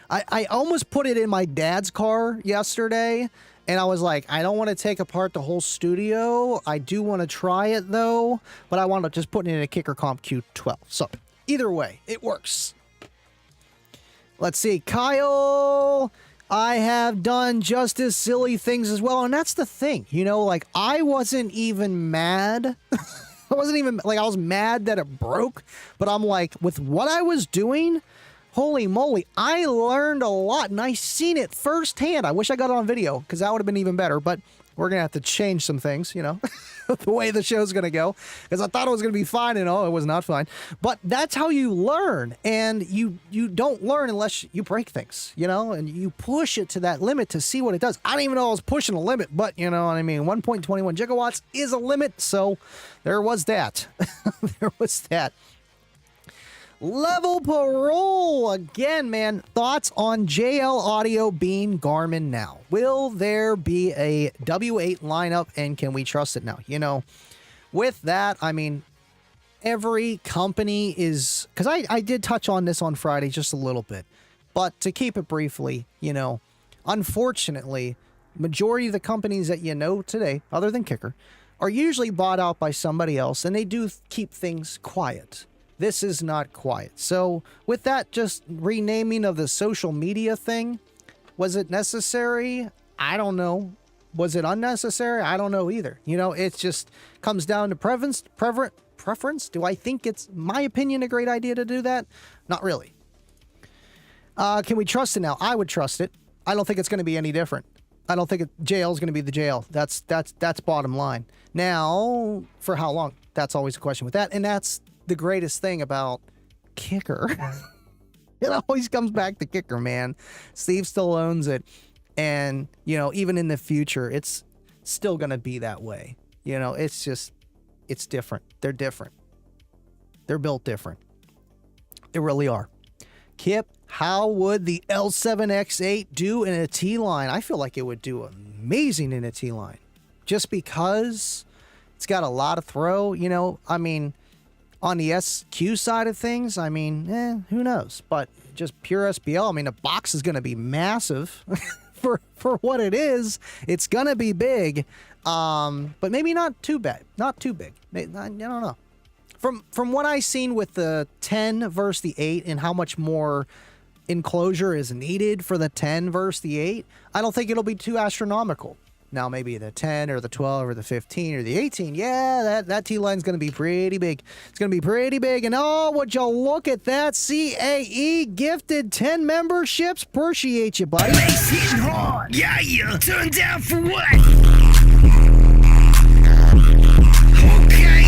I almost put it in my dad's car yesterday, and I was like, I don't want to take apart the whole studio. I do want to try it, though, but I want to just put it in a Kicker Comp Q12. So, either way, it works. Let's see. Kyle, I have done just as silly things as well, and that's the thing. You know, like, I wasn't even mad. I was mad that it broke, but I'm like, with what I was doing, holy moly, I learned a lot, and I seen it firsthand. I wish I got it on video, because that would have been even better, but we're going to have to change some things, you know, the way the show's going to go, because I thought it was going to be fine, and it was not fine. But that's how you learn, and you don't learn unless you break things, you know, and you push it to that limit to see what it does. I didn't even know I was pushing a limit, but you know what I mean. 1.21 gigawatts is a limit, so there was that. There was that. Level Parole, again, man, thoughts on JL Audio being Garmin now? Will there be a W8 lineup, and can we trust it now? You know, with that, I mean, every company is, because I did touch on this on Friday just a little bit, but to keep it briefly, you know, unfortunately, majority of the companies that you know today, other than Kicker, are usually bought out by somebody else, and they do keep things quiet. This is not quiet. So with that, just renaming of the social media thing, was it necessary? I don't know. Was it unnecessary? I don't know either. You know, it just comes down to preference. Do I think it's, my opinion, a great idea to do that? Not really. Can we trust it now? I would trust it. I don't think it's going to be any different. I don't think JL is going to be the JL. That's bottom line. Now, for how long? That's always a question with that. And that's the greatest thing about Kicker. It always comes back to Kicker, man. Steve still owns it. And, you know, even in the future, it's still going to be that way. You know, it's just, it's different. They're different. They're built different. They really are. Kip, how would the L7X8 do in a T-line? I feel like it would do amazing in a T-line. Just because it's got a lot of throw, you know, I mean, on the SQ side of things, I mean, who knows? But just pure SBL, I mean, the box is going to be massive for what it is. It's going to be big, but maybe not too bad. Not too big. I don't know. From what I've seen with the 10 versus the 8 and how much more enclosure is needed for the 10 versus the 8, I don't think it'll be too astronomical. Now, maybe the 10 or the 12 or the 15 or the 18, yeah, that T-line's going to be pretty big. It's going to be pretty big. And oh, would you look at that? CAE gifted 10 memberships. Appreciate you, buddy. Bass hitting hard. Yeah, yeah. Turned down for what? Okay.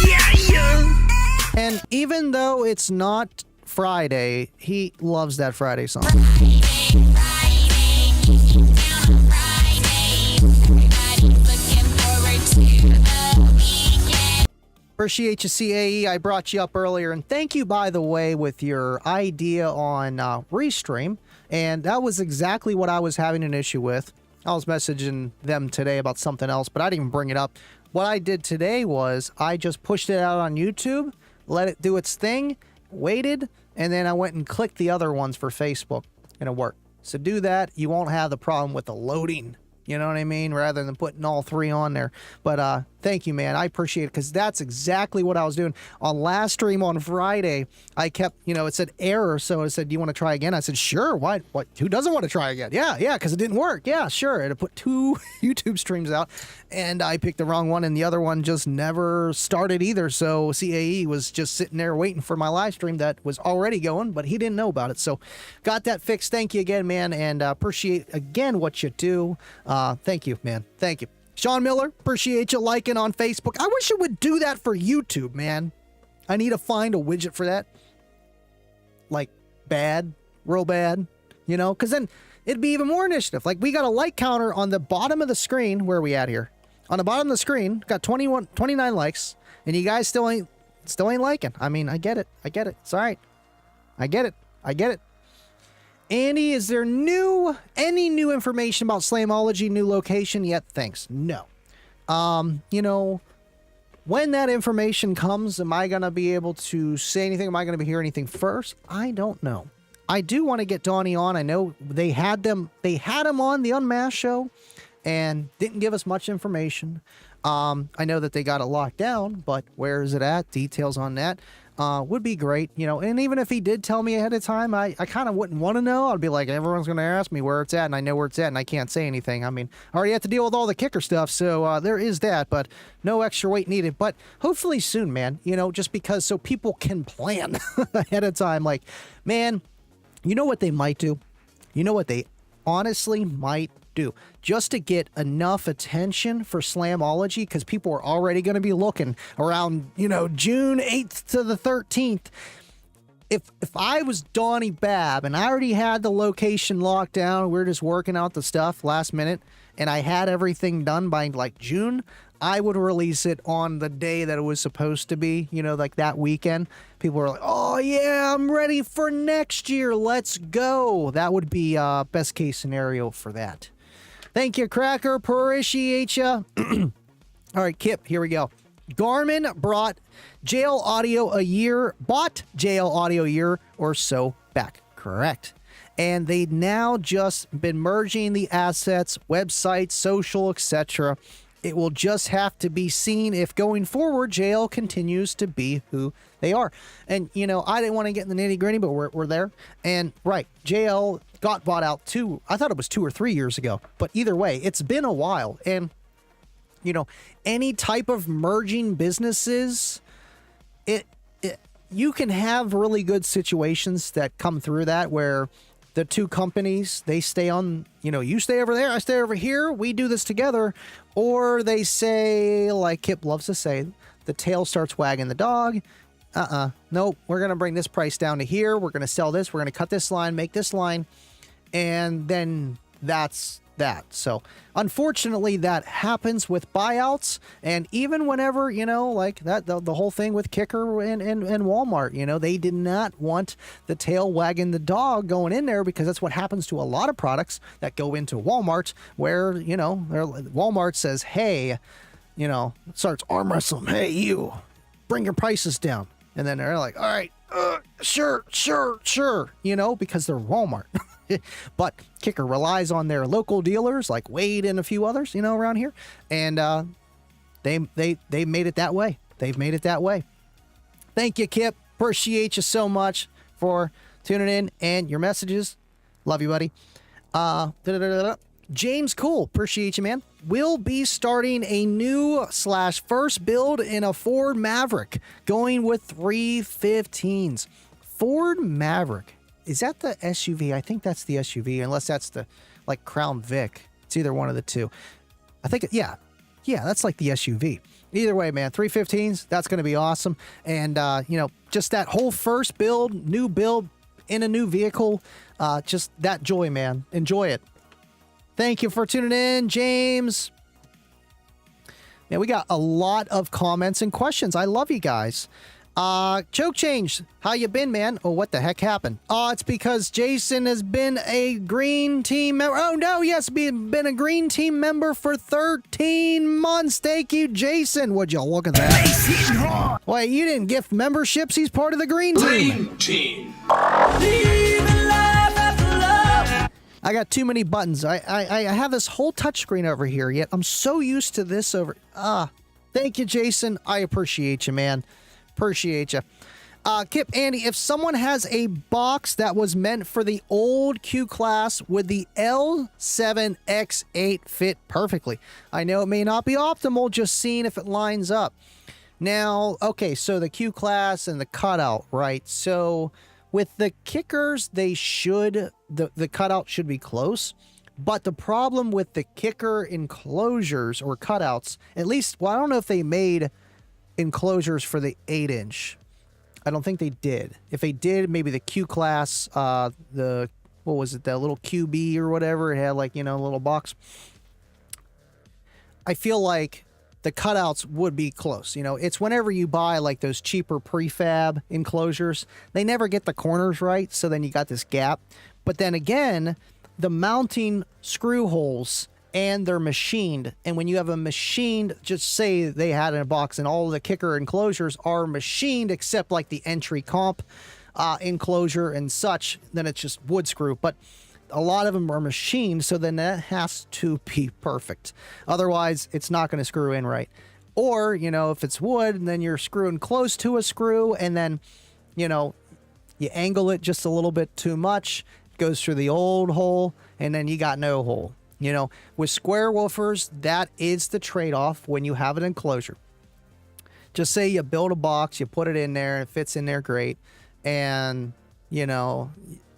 Yeah, yeah. And even though it's not Friday, he loves that Friday song. Appreciate you, CAE. I brought you up earlier, and thank you, by the way, with your idea on Restream, and that was exactly what I was having an issue with. I was messaging them today about something else, but I didn't even bring it up. What I did today was I just pushed it out on YouTube, let it do its thing, waited, and then I went and clicked the other ones for Facebook, and it worked. So do that. You won't have the problem with the loading. You know what I mean? Rather than putting all three on there. But Thank you, man. I appreciate it because that's exactly what I was doing. On last stream on Friday, I kept, it said error. So it said, do you want to try again? I said, sure. What? Who doesn't want to try again? Yeah, because it didn't work. Yeah, sure. And it put 2 YouTube streams out and I picked the wrong one and the other one just never started either. So CAE was just sitting there waiting for my live stream that was already going, but he didn't know about it. So got that fixed. Thank you again, man. And appreciate again what you do. Thank you, man. Thank you. Sean Miller, appreciate you liking on Facebook. I wish it would do that for YouTube, man. I need to find a widget for that. Like, bad, real bad, because then it'd be even more initiative. Like, we got a like counter on the bottom of the screen. Where are we at here? On the bottom of the screen, got 29 likes, and you guys still ain't liking. I mean, I get it. It's all right. I get it. Andy, is there any new information about Slamology, new location yet? Thanks. No. When that information comes, am I going to be able to say anything? Am I going to hear anything first? I don't know. I do want to get Donnie on. I know they had him on the UnMasked show and didn't give us much information. I know that they got it locked down, but where is it at? Details on that. Would be great, and even if he did tell me ahead of time, I kind of wouldn't want to know. I'd be like, everyone's going to ask me where it's at, and I know where it's at, and I can't say anything. I mean, I already have to deal with all the kicker stuff, so there is that, but no extra weight needed. But hopefully soon, man, just because so people can plan ahead of time. Like, man, you know what they might do? You know what they honestly might do just to get enough attention for Slamology, because people are already going to be looking around, June 8th to the 13th. If I was Donnie Babb and I already had the location locked down, we're just working out the stuff last minute, and I had everything done by like June, I would release it on the day that it was supposed to be, like that weekend. People were like, oh yeah, I'm ready for next year. Let's go. That would be best case scenario for that. Thank you, Cracker. Appreciate ya. All right, Kip, here we go. Garmin bought JL Audio a year or so back. Correct. And they now just been merging the assets, websites, social, etc. It will just have to be seen if going forward, JL continues to be who they are. And, I didn't want to get in the nitty gritty, but we're there. And right, JL got bought out I thought it was 2 or 3 years ago, but either way, it's been a while. And, any type of merging businesses, you can have really good situations that come through that where the two companies, they stay on, you stay over there, I stay over here, we do this together. Or they say, like Kip loves to say, the tail starts wagging the dog. Nope, we're going to bring this price down to here. We're going to sell this. We're going to cut this line, make this line. And then that's that. So unfortunately, that happens with buyouts. And even whenever, like that, the whole thing with Kicker and Walmart, they did not want the tail wagging the dog going in there, because that's what happens to a lot of products that go into Walmart where, Walmart says, hey, starts arm wrestling. Hey, you bring your prices down. And then they're like, all right, sure, because they're Walmart. But Kicker relies on their local dealers like Wade and a few others, around here. And they made it that way. They've made it that way. Thank you, Kip. Appreciate you so much for tuning in and your messages. Love you, buddy. James Cool, appreciate you, man. We'll be starting a new / first build in a Ford Maverick, going with 315s. Ford Maverick. Is that the SUV? I think that's the SUV, unless that's the Crown Vic. It's either one of the two. I think, yeah, that's like the SUV. Either way, man, 315s, that's going to be awesome. And, just that whole first build, new build in a new vehicle, just that joy, man. Enjoy it. Thank you for tuning in, James. Man, we got a lot of comments and questions. I love you guys. Choke Change, how you been, man? Oh, what the heck happened? Oh, it's because Jason has been a green team member. Oh, no, yes, been a green team member for 13 months. Thank you, Jason. Would you look at that? Wait, you didn't gift memberships? He's part of the green team. Green team. I got too many buttons. I have this whole touchscreen over here, yet I'm so used to this over... Thank you, Jason. I appreciate you, man. Appreciate you. Kip, Andy, if someone has a box that was meant for the old Q class, would the L7X8 fit perfectly? I know it may not be optimal, just seeing if it lines up. Now, okay, so the Q class and the cutout, right? So with the kickers, they should, the cutout should be close. But the problem with the kicker enclosures or cutouts, at least, well, I don't know if they made enclosures for the 8-inch. I don't think they did. If they did, maybe the Q class, what was it, that little QB or whatever, it had like, you know, a little box. I feel like the cutouts would be close. You know, it's whenever you buy like those cheaper prefab enclosures, they never get the corners right, so then you got this gap. But then again, the mounting screw holes, and they're machined. And when you have a machined, just say they had in a box and all the kicker enclosures are machined except like the entry comp enclosure and such, then it's just wood screw. But a lot of them are machined, so then that has to be perfect. Otherwise, it's not going to screw in right. Or, you know, if it's wood, then you're screwing close to a screw, and then, you know, you angle it just a little bit too much, it goes through the old hole, and then you got no hole. You know, with square woofers, that is the trade-off when you have an enclosure. Just say you build a box, you put it in there, it fits in there great, and, you know,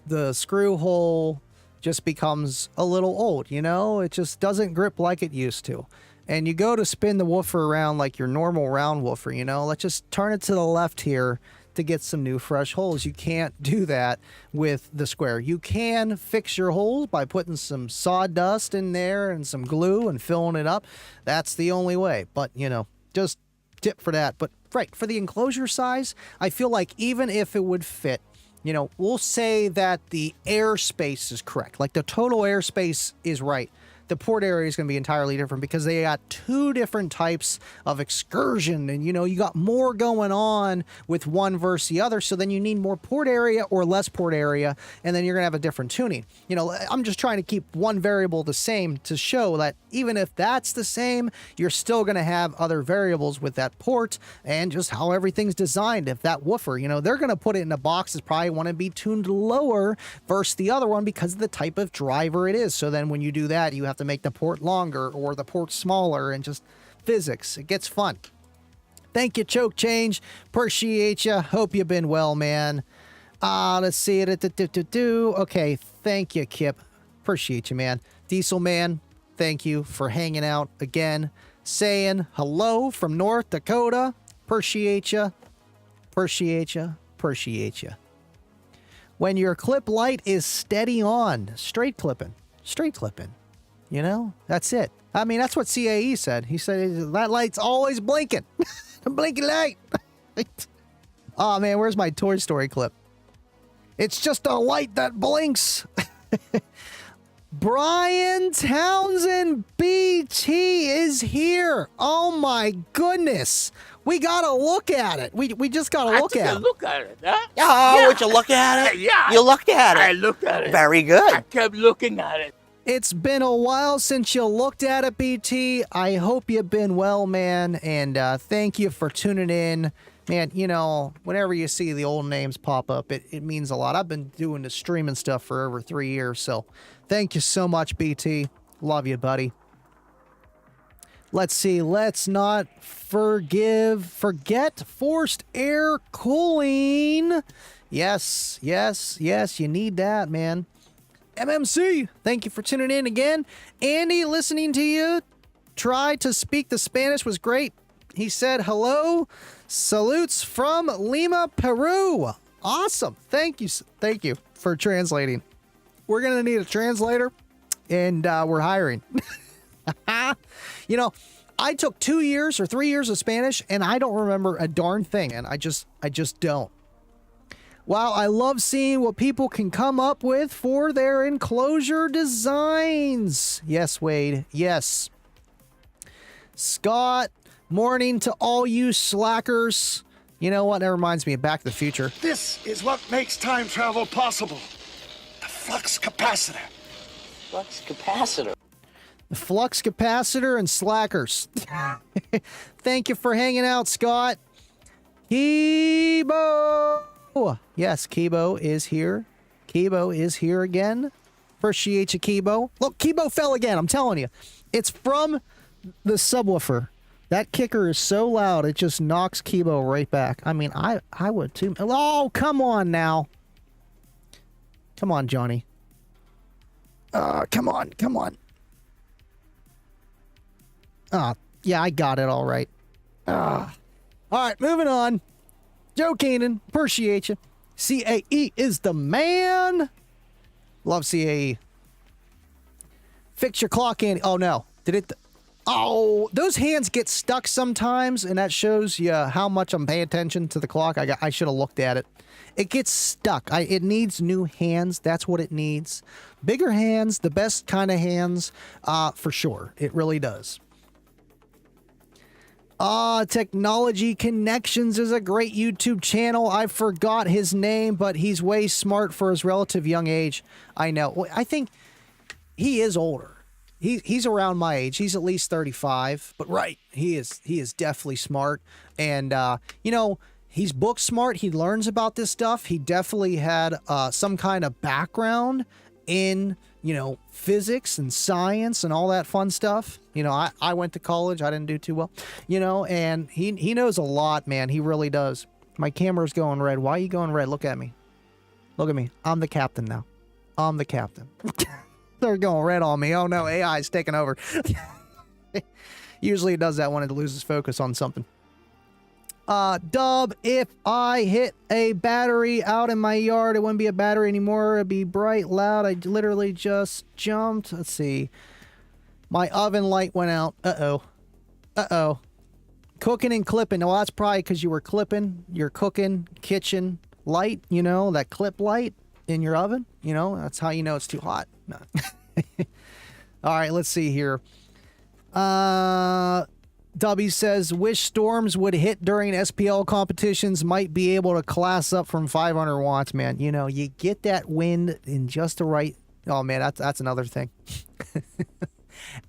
the screw hole just becomes a little old, you know? It just doesn't grip like it used to. And you go to spin the woofer around like your normal round woofer, you know? Let's just turn it to the left here to get some new fresh holes. You can't do that with the square. You can fix your holes by putting some sawdust in there and some glue and filling it up. That's the only way. But, you know, just tip for that. But right, for the enclosure size, I feel like even if it would fit, you know, we'll say that the airspace is correct. Like the total airspace is right. The port area is going to be entirely different because they got two different types of excursion, and you know, you got more going on with one versus the other, so then you need more port area or less port area, and then you're gonna have a different tuning. You know, I'm just trying to keep one variable the same to show that even if that's the same, you're still gonna have other variables with that port and just how everything's designed. If that woofer, you know, they're gonna put it in a box that's probably want to be tuned lower versus the other one because of the type of driver it is. So then when you do that, you have to make the port longer or the port smaller, and just physics. It gets fun. Thank you, Choke Change. Appreciate you. Hope you've been well, man. Let's see it. Okay, thank you, Kip. Appreciate you, man. Diesel Man, thank you for hanging out again. Saying hello from North Dakota. Appreciate you. Appreciate you. Appreciate you. When your clip light is steady on, straight clipping. Straight clipping. You know, that's it. I mean, that's what CAE said. He said that light's always blinking. A blinking light. Oh, man, where's my Toy Story clip? It's just a light that blinks. Brian Townsend BT is here. Oh, my goodness. We got to look at it. We just got to look at it. Look at it, huh? Oh, Yeah. would you look at it? Yeah. You looked at it. I looked at it. Very good. I kept looking at it. It's been a while since you looked at it, BT. I hope you've been well, man, and thank you for tuning in. Man, you know, whenever you see the old names pop up, it means a lot. I've been doing the streaming stuff for over 3 years, so thank you so much, BT. Love you, buddy. Let's see. Let's not forget forced air cooling. Yes, yes, yes, you need that, man. MMC, thank you for tuning in again. Andy, listening to you try to speak the Spanish was great. He said, hello, salutes from Lima, Peru. Awesome. Thank you for translating. We're going to need a translator, and we're hiring. You know, I took 2 years or 3 years of Spanish, and I don't remember a darn thing, and I just don't. Wow, I love seeing what people can come up with for their enclosure designs. Yes, Wade. Yes. Scott, morning to all you slackers. You know what? That reminds me of Back to the Future. This is what makes time travel possible. The flux capacitor. Flux capacitor. Flux capacitor and slackers. Thank you for hanging out, Scott. Kibo. Yes, Kibo is here. Kibo is here again. Appreciate you, Kibo. Look, Kibo fell again. I'm telling you. It's from the subwoofer. That kicker is so loud, it just knocks Kibo right back. I mean, I would too. Oh, come on now. Come on, Johnny. Come on. Yeah, I got it all right. All right, moving on. Joe Keenan, appreciate you. CAE is the man. Love CAE. Fix your clock, Andy. Oh, no. Did it... Oh, those hands get stuck sometimes, and that shows you how much I'm paying attention to the clock. I should have looked at it. It gets stuck. It needs new hands. That's what it needs. Bigger hands, the best kind of hands, for sure. It really does. Technology Connections is a great YouTube channel. I forgot his name, but he's way smart for his relative young age. I know. Well, I think he is older. He's around my age. He's at least 35. But right, he is definitely smart. And you know, he's book smart. He learns about this stuff. He definitely had some kind of background in, you know, physics and science and all that fun stuff. You know, I went to college. I didn't do too well, you know, and he knows a lot, man. He really does. My camera's going red. Why are you going red? Look at me. Look at me. I'm the captain now. I'm the captain. They're going red on me. Oh no, AI is taking over. Usually it does that when it loses focus on something. Dub, if I hit a battery out in my yard, it wouldn't be a battery anymore. It'd be bright, loud. I literally just jumped. Let's see. My oven light went out. Uh-oh. Cooking and clipping. Well, that's probably because you were clipping your cooking kitchen light, you know, that clip light in your oven. You know, that's how you know it's too hot. No. All right, let's see here. Dubby says, wish storms would hit during SPL competitions, might be able to class up from 500 watts, man. You know, you get that wind in just the right... Oh, man, that's another thing.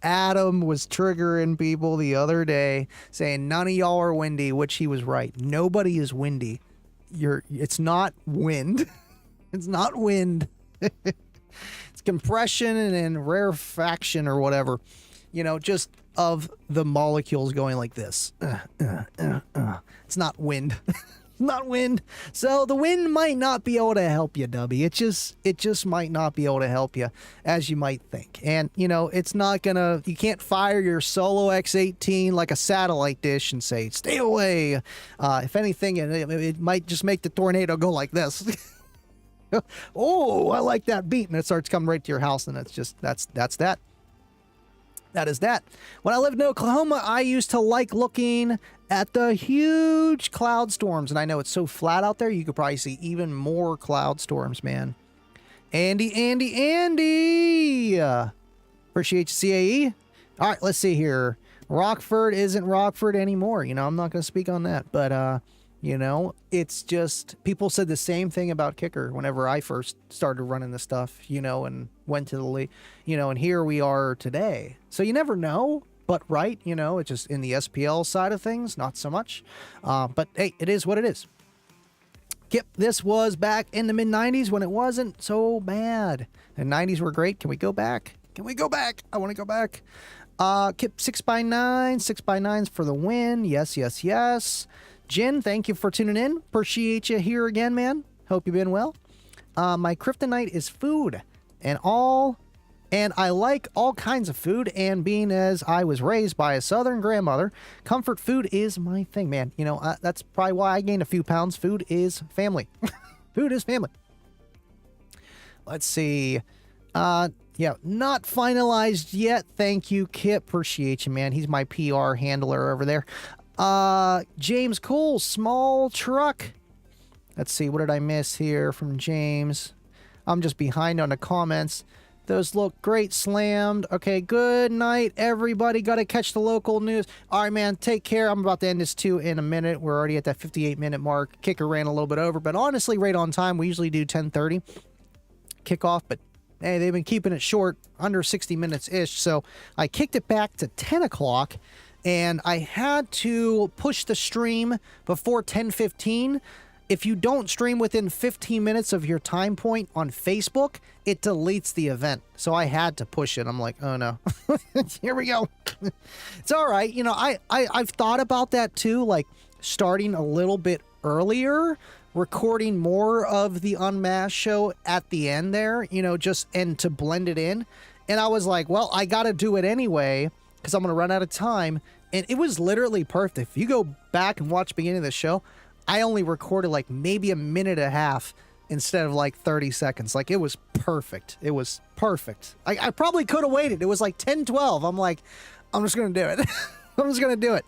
Adam was triggering people the other day, saying none of y'all are windy, which he was right. Nobody is windy. It's not wind. It's not wind. It's compression and rarefaction or whatever. You know, just of the molecules going like this. It's not wind. Not wind. So the wind might not be able to help you, Dubby. It just might not be able to help you as you might think. And, you know, it's not gonna... You can't fire your Solo X18 like a satellite dish and say, stay away. If anything, it might just make the tornado go like this. Oh, I like that beat. And it starts coming right to your house. And that's that. That is that. When I lived in Oklahoma, I used to like looking at the huge cloud storms. And I know it's so flat out there, you could probably see even more cloud storms, man. Andy. Appreciate you, CAE. All right, let's see here. Rockford isn't Rockford anymore. You know, I'm not going to speak on that. But, you know, it's just, people said the same thing about Kicker whenever I first started running the stuff, you know, and went to the league, you know, and here we are today. So you never know, but right, you know, it's just in the SPL side of things, not so much. But hey, it is what it is. Kip, this was back in the mid 90s when it wasn't so bad. The 90s were great. Can we go back? I want to go back. Kip 6x9, 6x9s for the win. Yes. Jen, thank you for tuning in. Appreciate you here again, man. Hope you've been well. My kryptonite is food and I like all kinds of food, and being as I was raised by a Southern grandmother, comfort food is my thing, man. You know, that's probably why I gained a few pounds. Food is family. Food is family. Let's see. Yeah, not finalized yet. Thank you, Kip. Appreciate you, man. He's my PR handler over there. James Cole, small truck. Let's see, what did I miss here from James? I'm just behind on the comments. Those look great, slammed. Okay, good night, everybody. Got to catch the local news. All right, man, take care. I'm about to end this too in a minute. We're already at that 58-minute mark. Kicker ran a little bit over, but honestly, right on time. We usually do 10:30 kickoff, but Hey, they've been keeping it short, under 60 minutes-ish, so I kicked it back to 10 o'clock, and I had to push the stream before 10:15. If you don't stream within 15 minutes of your time point on Facebook, it deletes the event. So I had to push it. I'm like, oh no. Here we go. It's all right. You know, I've thought about that too, like starting a little bit earlier, recording more of the Unmasked show at the end there, you know, and to blend it in. And I was like, well, I got to do it anyway because I'm going to run out of time. And it was literally perfect. If you go back and watch the beginning of the show, I only recorded like maybe a minute and a half instead of like 30 seconds. Like, it was perfect. It was perfect. I probably could have waited. It was like 10:12. I'm like, I'm just going to do it. I'm just going to do it.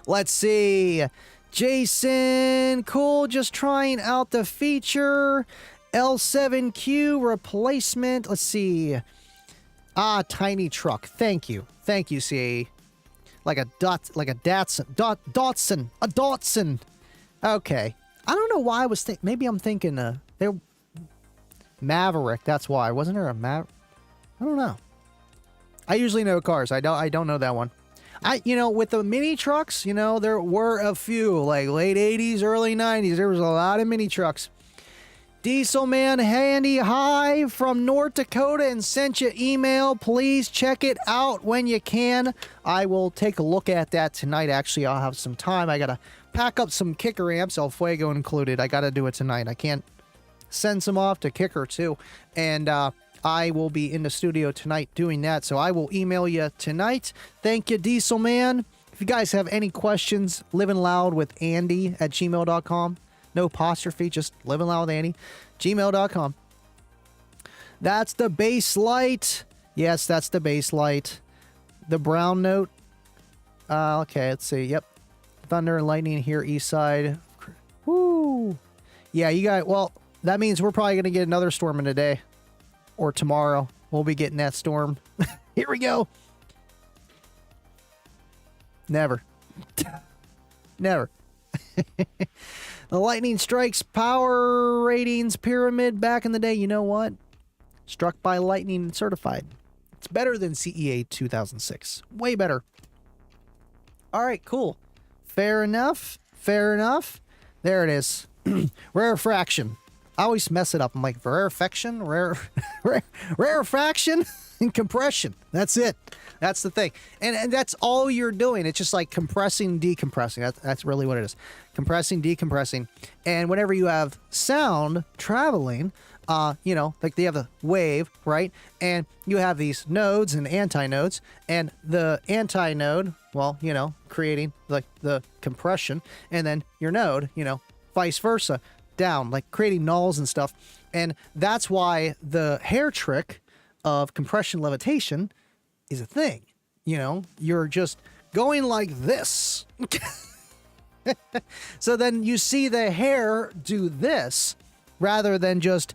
Let's see. Jason, cool. Just trying out the feature. L7Q replacement. Let's see. Tiny truck. Thank you. Thank you, CAE. Like a Datsun. Okay. I don't know why I was thinking. Maybe I'm thinking they're Maverick. That's why. Wasn't there a Maverick? I don't know. I usually know cars. I don't know that one. With the mini trucks, there were a few, like late 80s, early 90s. There was a lot of mini trucks. Dieselman Handy, hi from North Dakota and sent you email. Please check it out when you can. I will take a look at that tonight. Actually, I'll have some time. I got to pack up some kicker amps, El Fuego included. I got to do it tonight. I can't send some off to Kicker too. And I will be in the studio tonight doing that. So I will email you tonight. Thank you, Dieselman. If you guys have any questions, livingloudwithandy@gmail.com. No apostrophe, just living loud with Andy. gmail.com. That's the base light. Yes, that's the base light. The brown note. Okay, let's see. Yep. Thunder and lightning here, east side. Woo. Yeah, you got, well, that means we're probably going to get another storm in a day. Or tomorrow. We'll be getting that storm. Here we go. Never. Never. The lightning strikes power ratings pyramid back in the day. You know what? Struck by lightning certified. It's better than CEA 2006. Way better. All right, cool. Fair enough. Fair enough. There it is. Rarefaction. I always mess it up. I'm like, rarefaction? Rarefaction and compression. That's it. That's the thing. And that's all you're doing. It's just like compressing, decompressing. That's really what it is. Compressing, decompressing. And whenever you have sound traveling, like they have the wave, right? And you have these nodes and antinodes. And the antinode, well, creating like the compression. And then your node, vice versa, down, like creating nulls and stuff. And that's why the hair trick of compression levitation is a thing. You're just going like this. So then you see the hair do this rather than just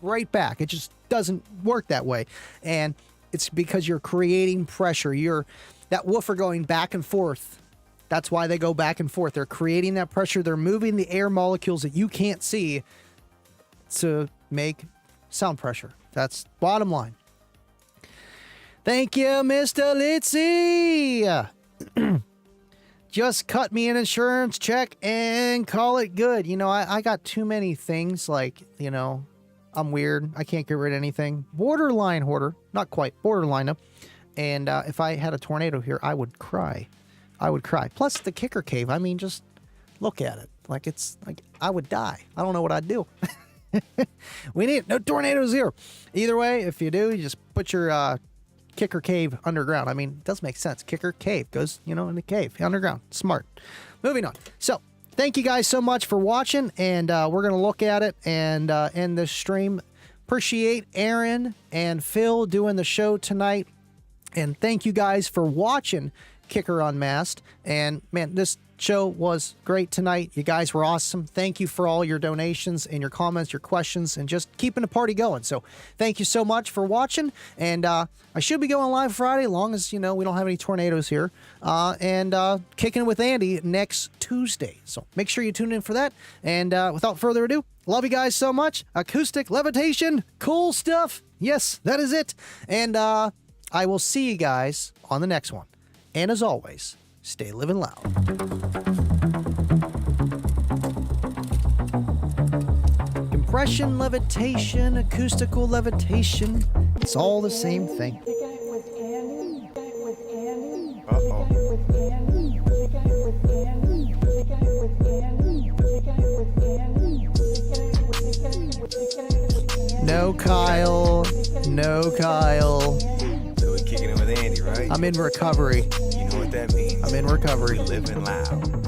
right back. It just doesn't work that way. And it's because you're creating pressure. That woofer going back and forth. That's why they go back and forth. They're creating that pressure. They're moving the air molecules that you can't see to make sound pressure. That's bottom line. Thank you, Mr. Litzy. Just cut me an insurance check and call it good. I got too many things. Like, I'm weird. I can't get rid of anything. Borderline hoarder. Not quite. Borderline up. And if I had a tornado here, I would cry. I would cry. Plus the kicker cave. I mean, just look at it. Like, it's like I would die. I don't know what I'd do. We need no tornadoes here. Either way, if you do, you just put your kicker cave underground. I mean, it does make sense. Kicker cave goes, in the cave underground. Smart. Moving on. So thank you guys so much for watching, and we're going to look at it and end this stream. Appreciate Aaron and Phil doing the show tonight. And thank you guys for watching Kicker Unmasked. And man, this show was great tonight. You guys were awesome. Thank you for all your donations and your comments, your questions, and just keeping the party going. So thank you so much for watching. And I should be going live Friday, as long as, we don't have any tornadoes here. And kicking it with Andy next Tuesday. So make sure you tune in for that. And without further ado, love you guys so much. Acoustic levitation, cool stuff. Yes, that is it. And I will see you guys on the next one. And as always, stay living loud. Compression, levitation, acoustical levitation. It's all the same thing. No, Kyle. No, Kyle. So we're kicking it with Andy, right? I'm in recovery. You know what that means? I'm in recovery. We living loud.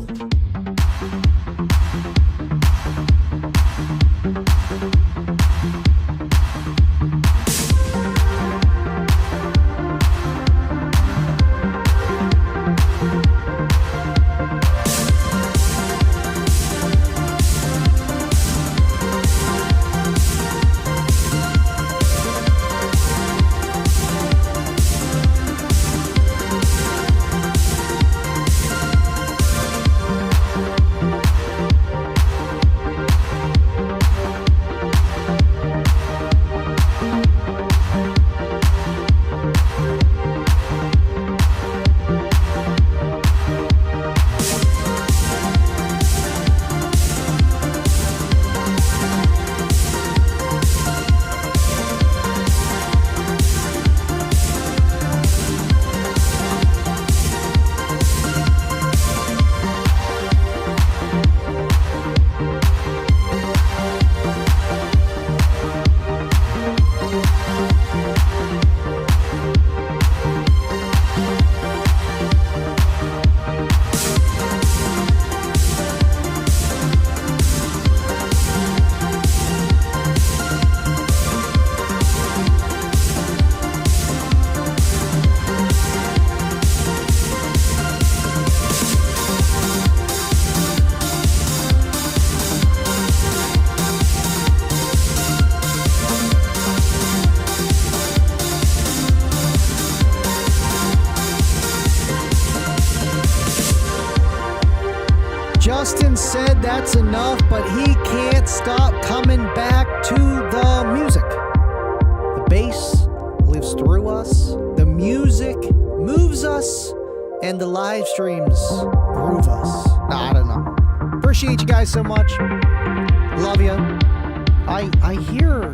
Justin said that's enough, but he can't stop coming back to the music. The bass lives through us, the music moves us, and the live streams groove us. I don't know. Appreciate you guys so much. Love you. I hear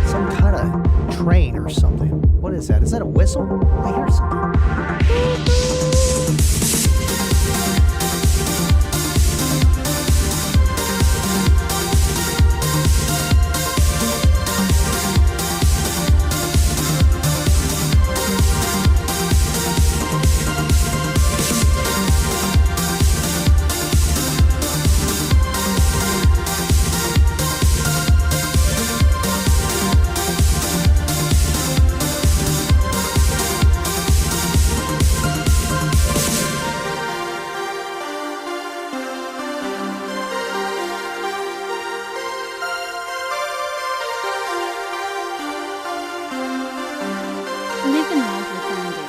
some kind of train or something. What is that? Is that a whistle? I hear something. Living Live with Andy.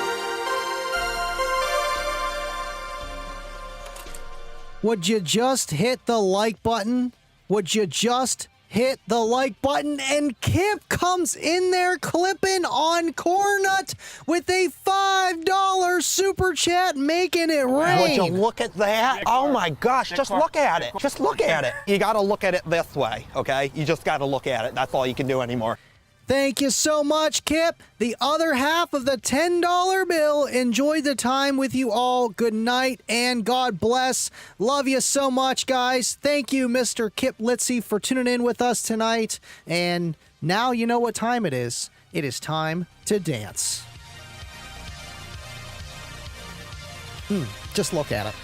Would you just hit the like button? Would you just hit the like button? And Kip comes in there clipping on Cornut with a $5 super chat, making it rain. Would you look at that? Oh my gosh, just look at it. Just look at it. You gotta look at it this way, okay? You just gotta look at it. That's all you can do anymore. Thank you so much, Kip. The other half of the $10 bill. Enjoy the time with you all. Good night and God bless. Love you so much, guys. Thank you, Mr. Kip Litzy, for tuning in with us tonight. And now you know what time it is. It is time to dance. Just look at it.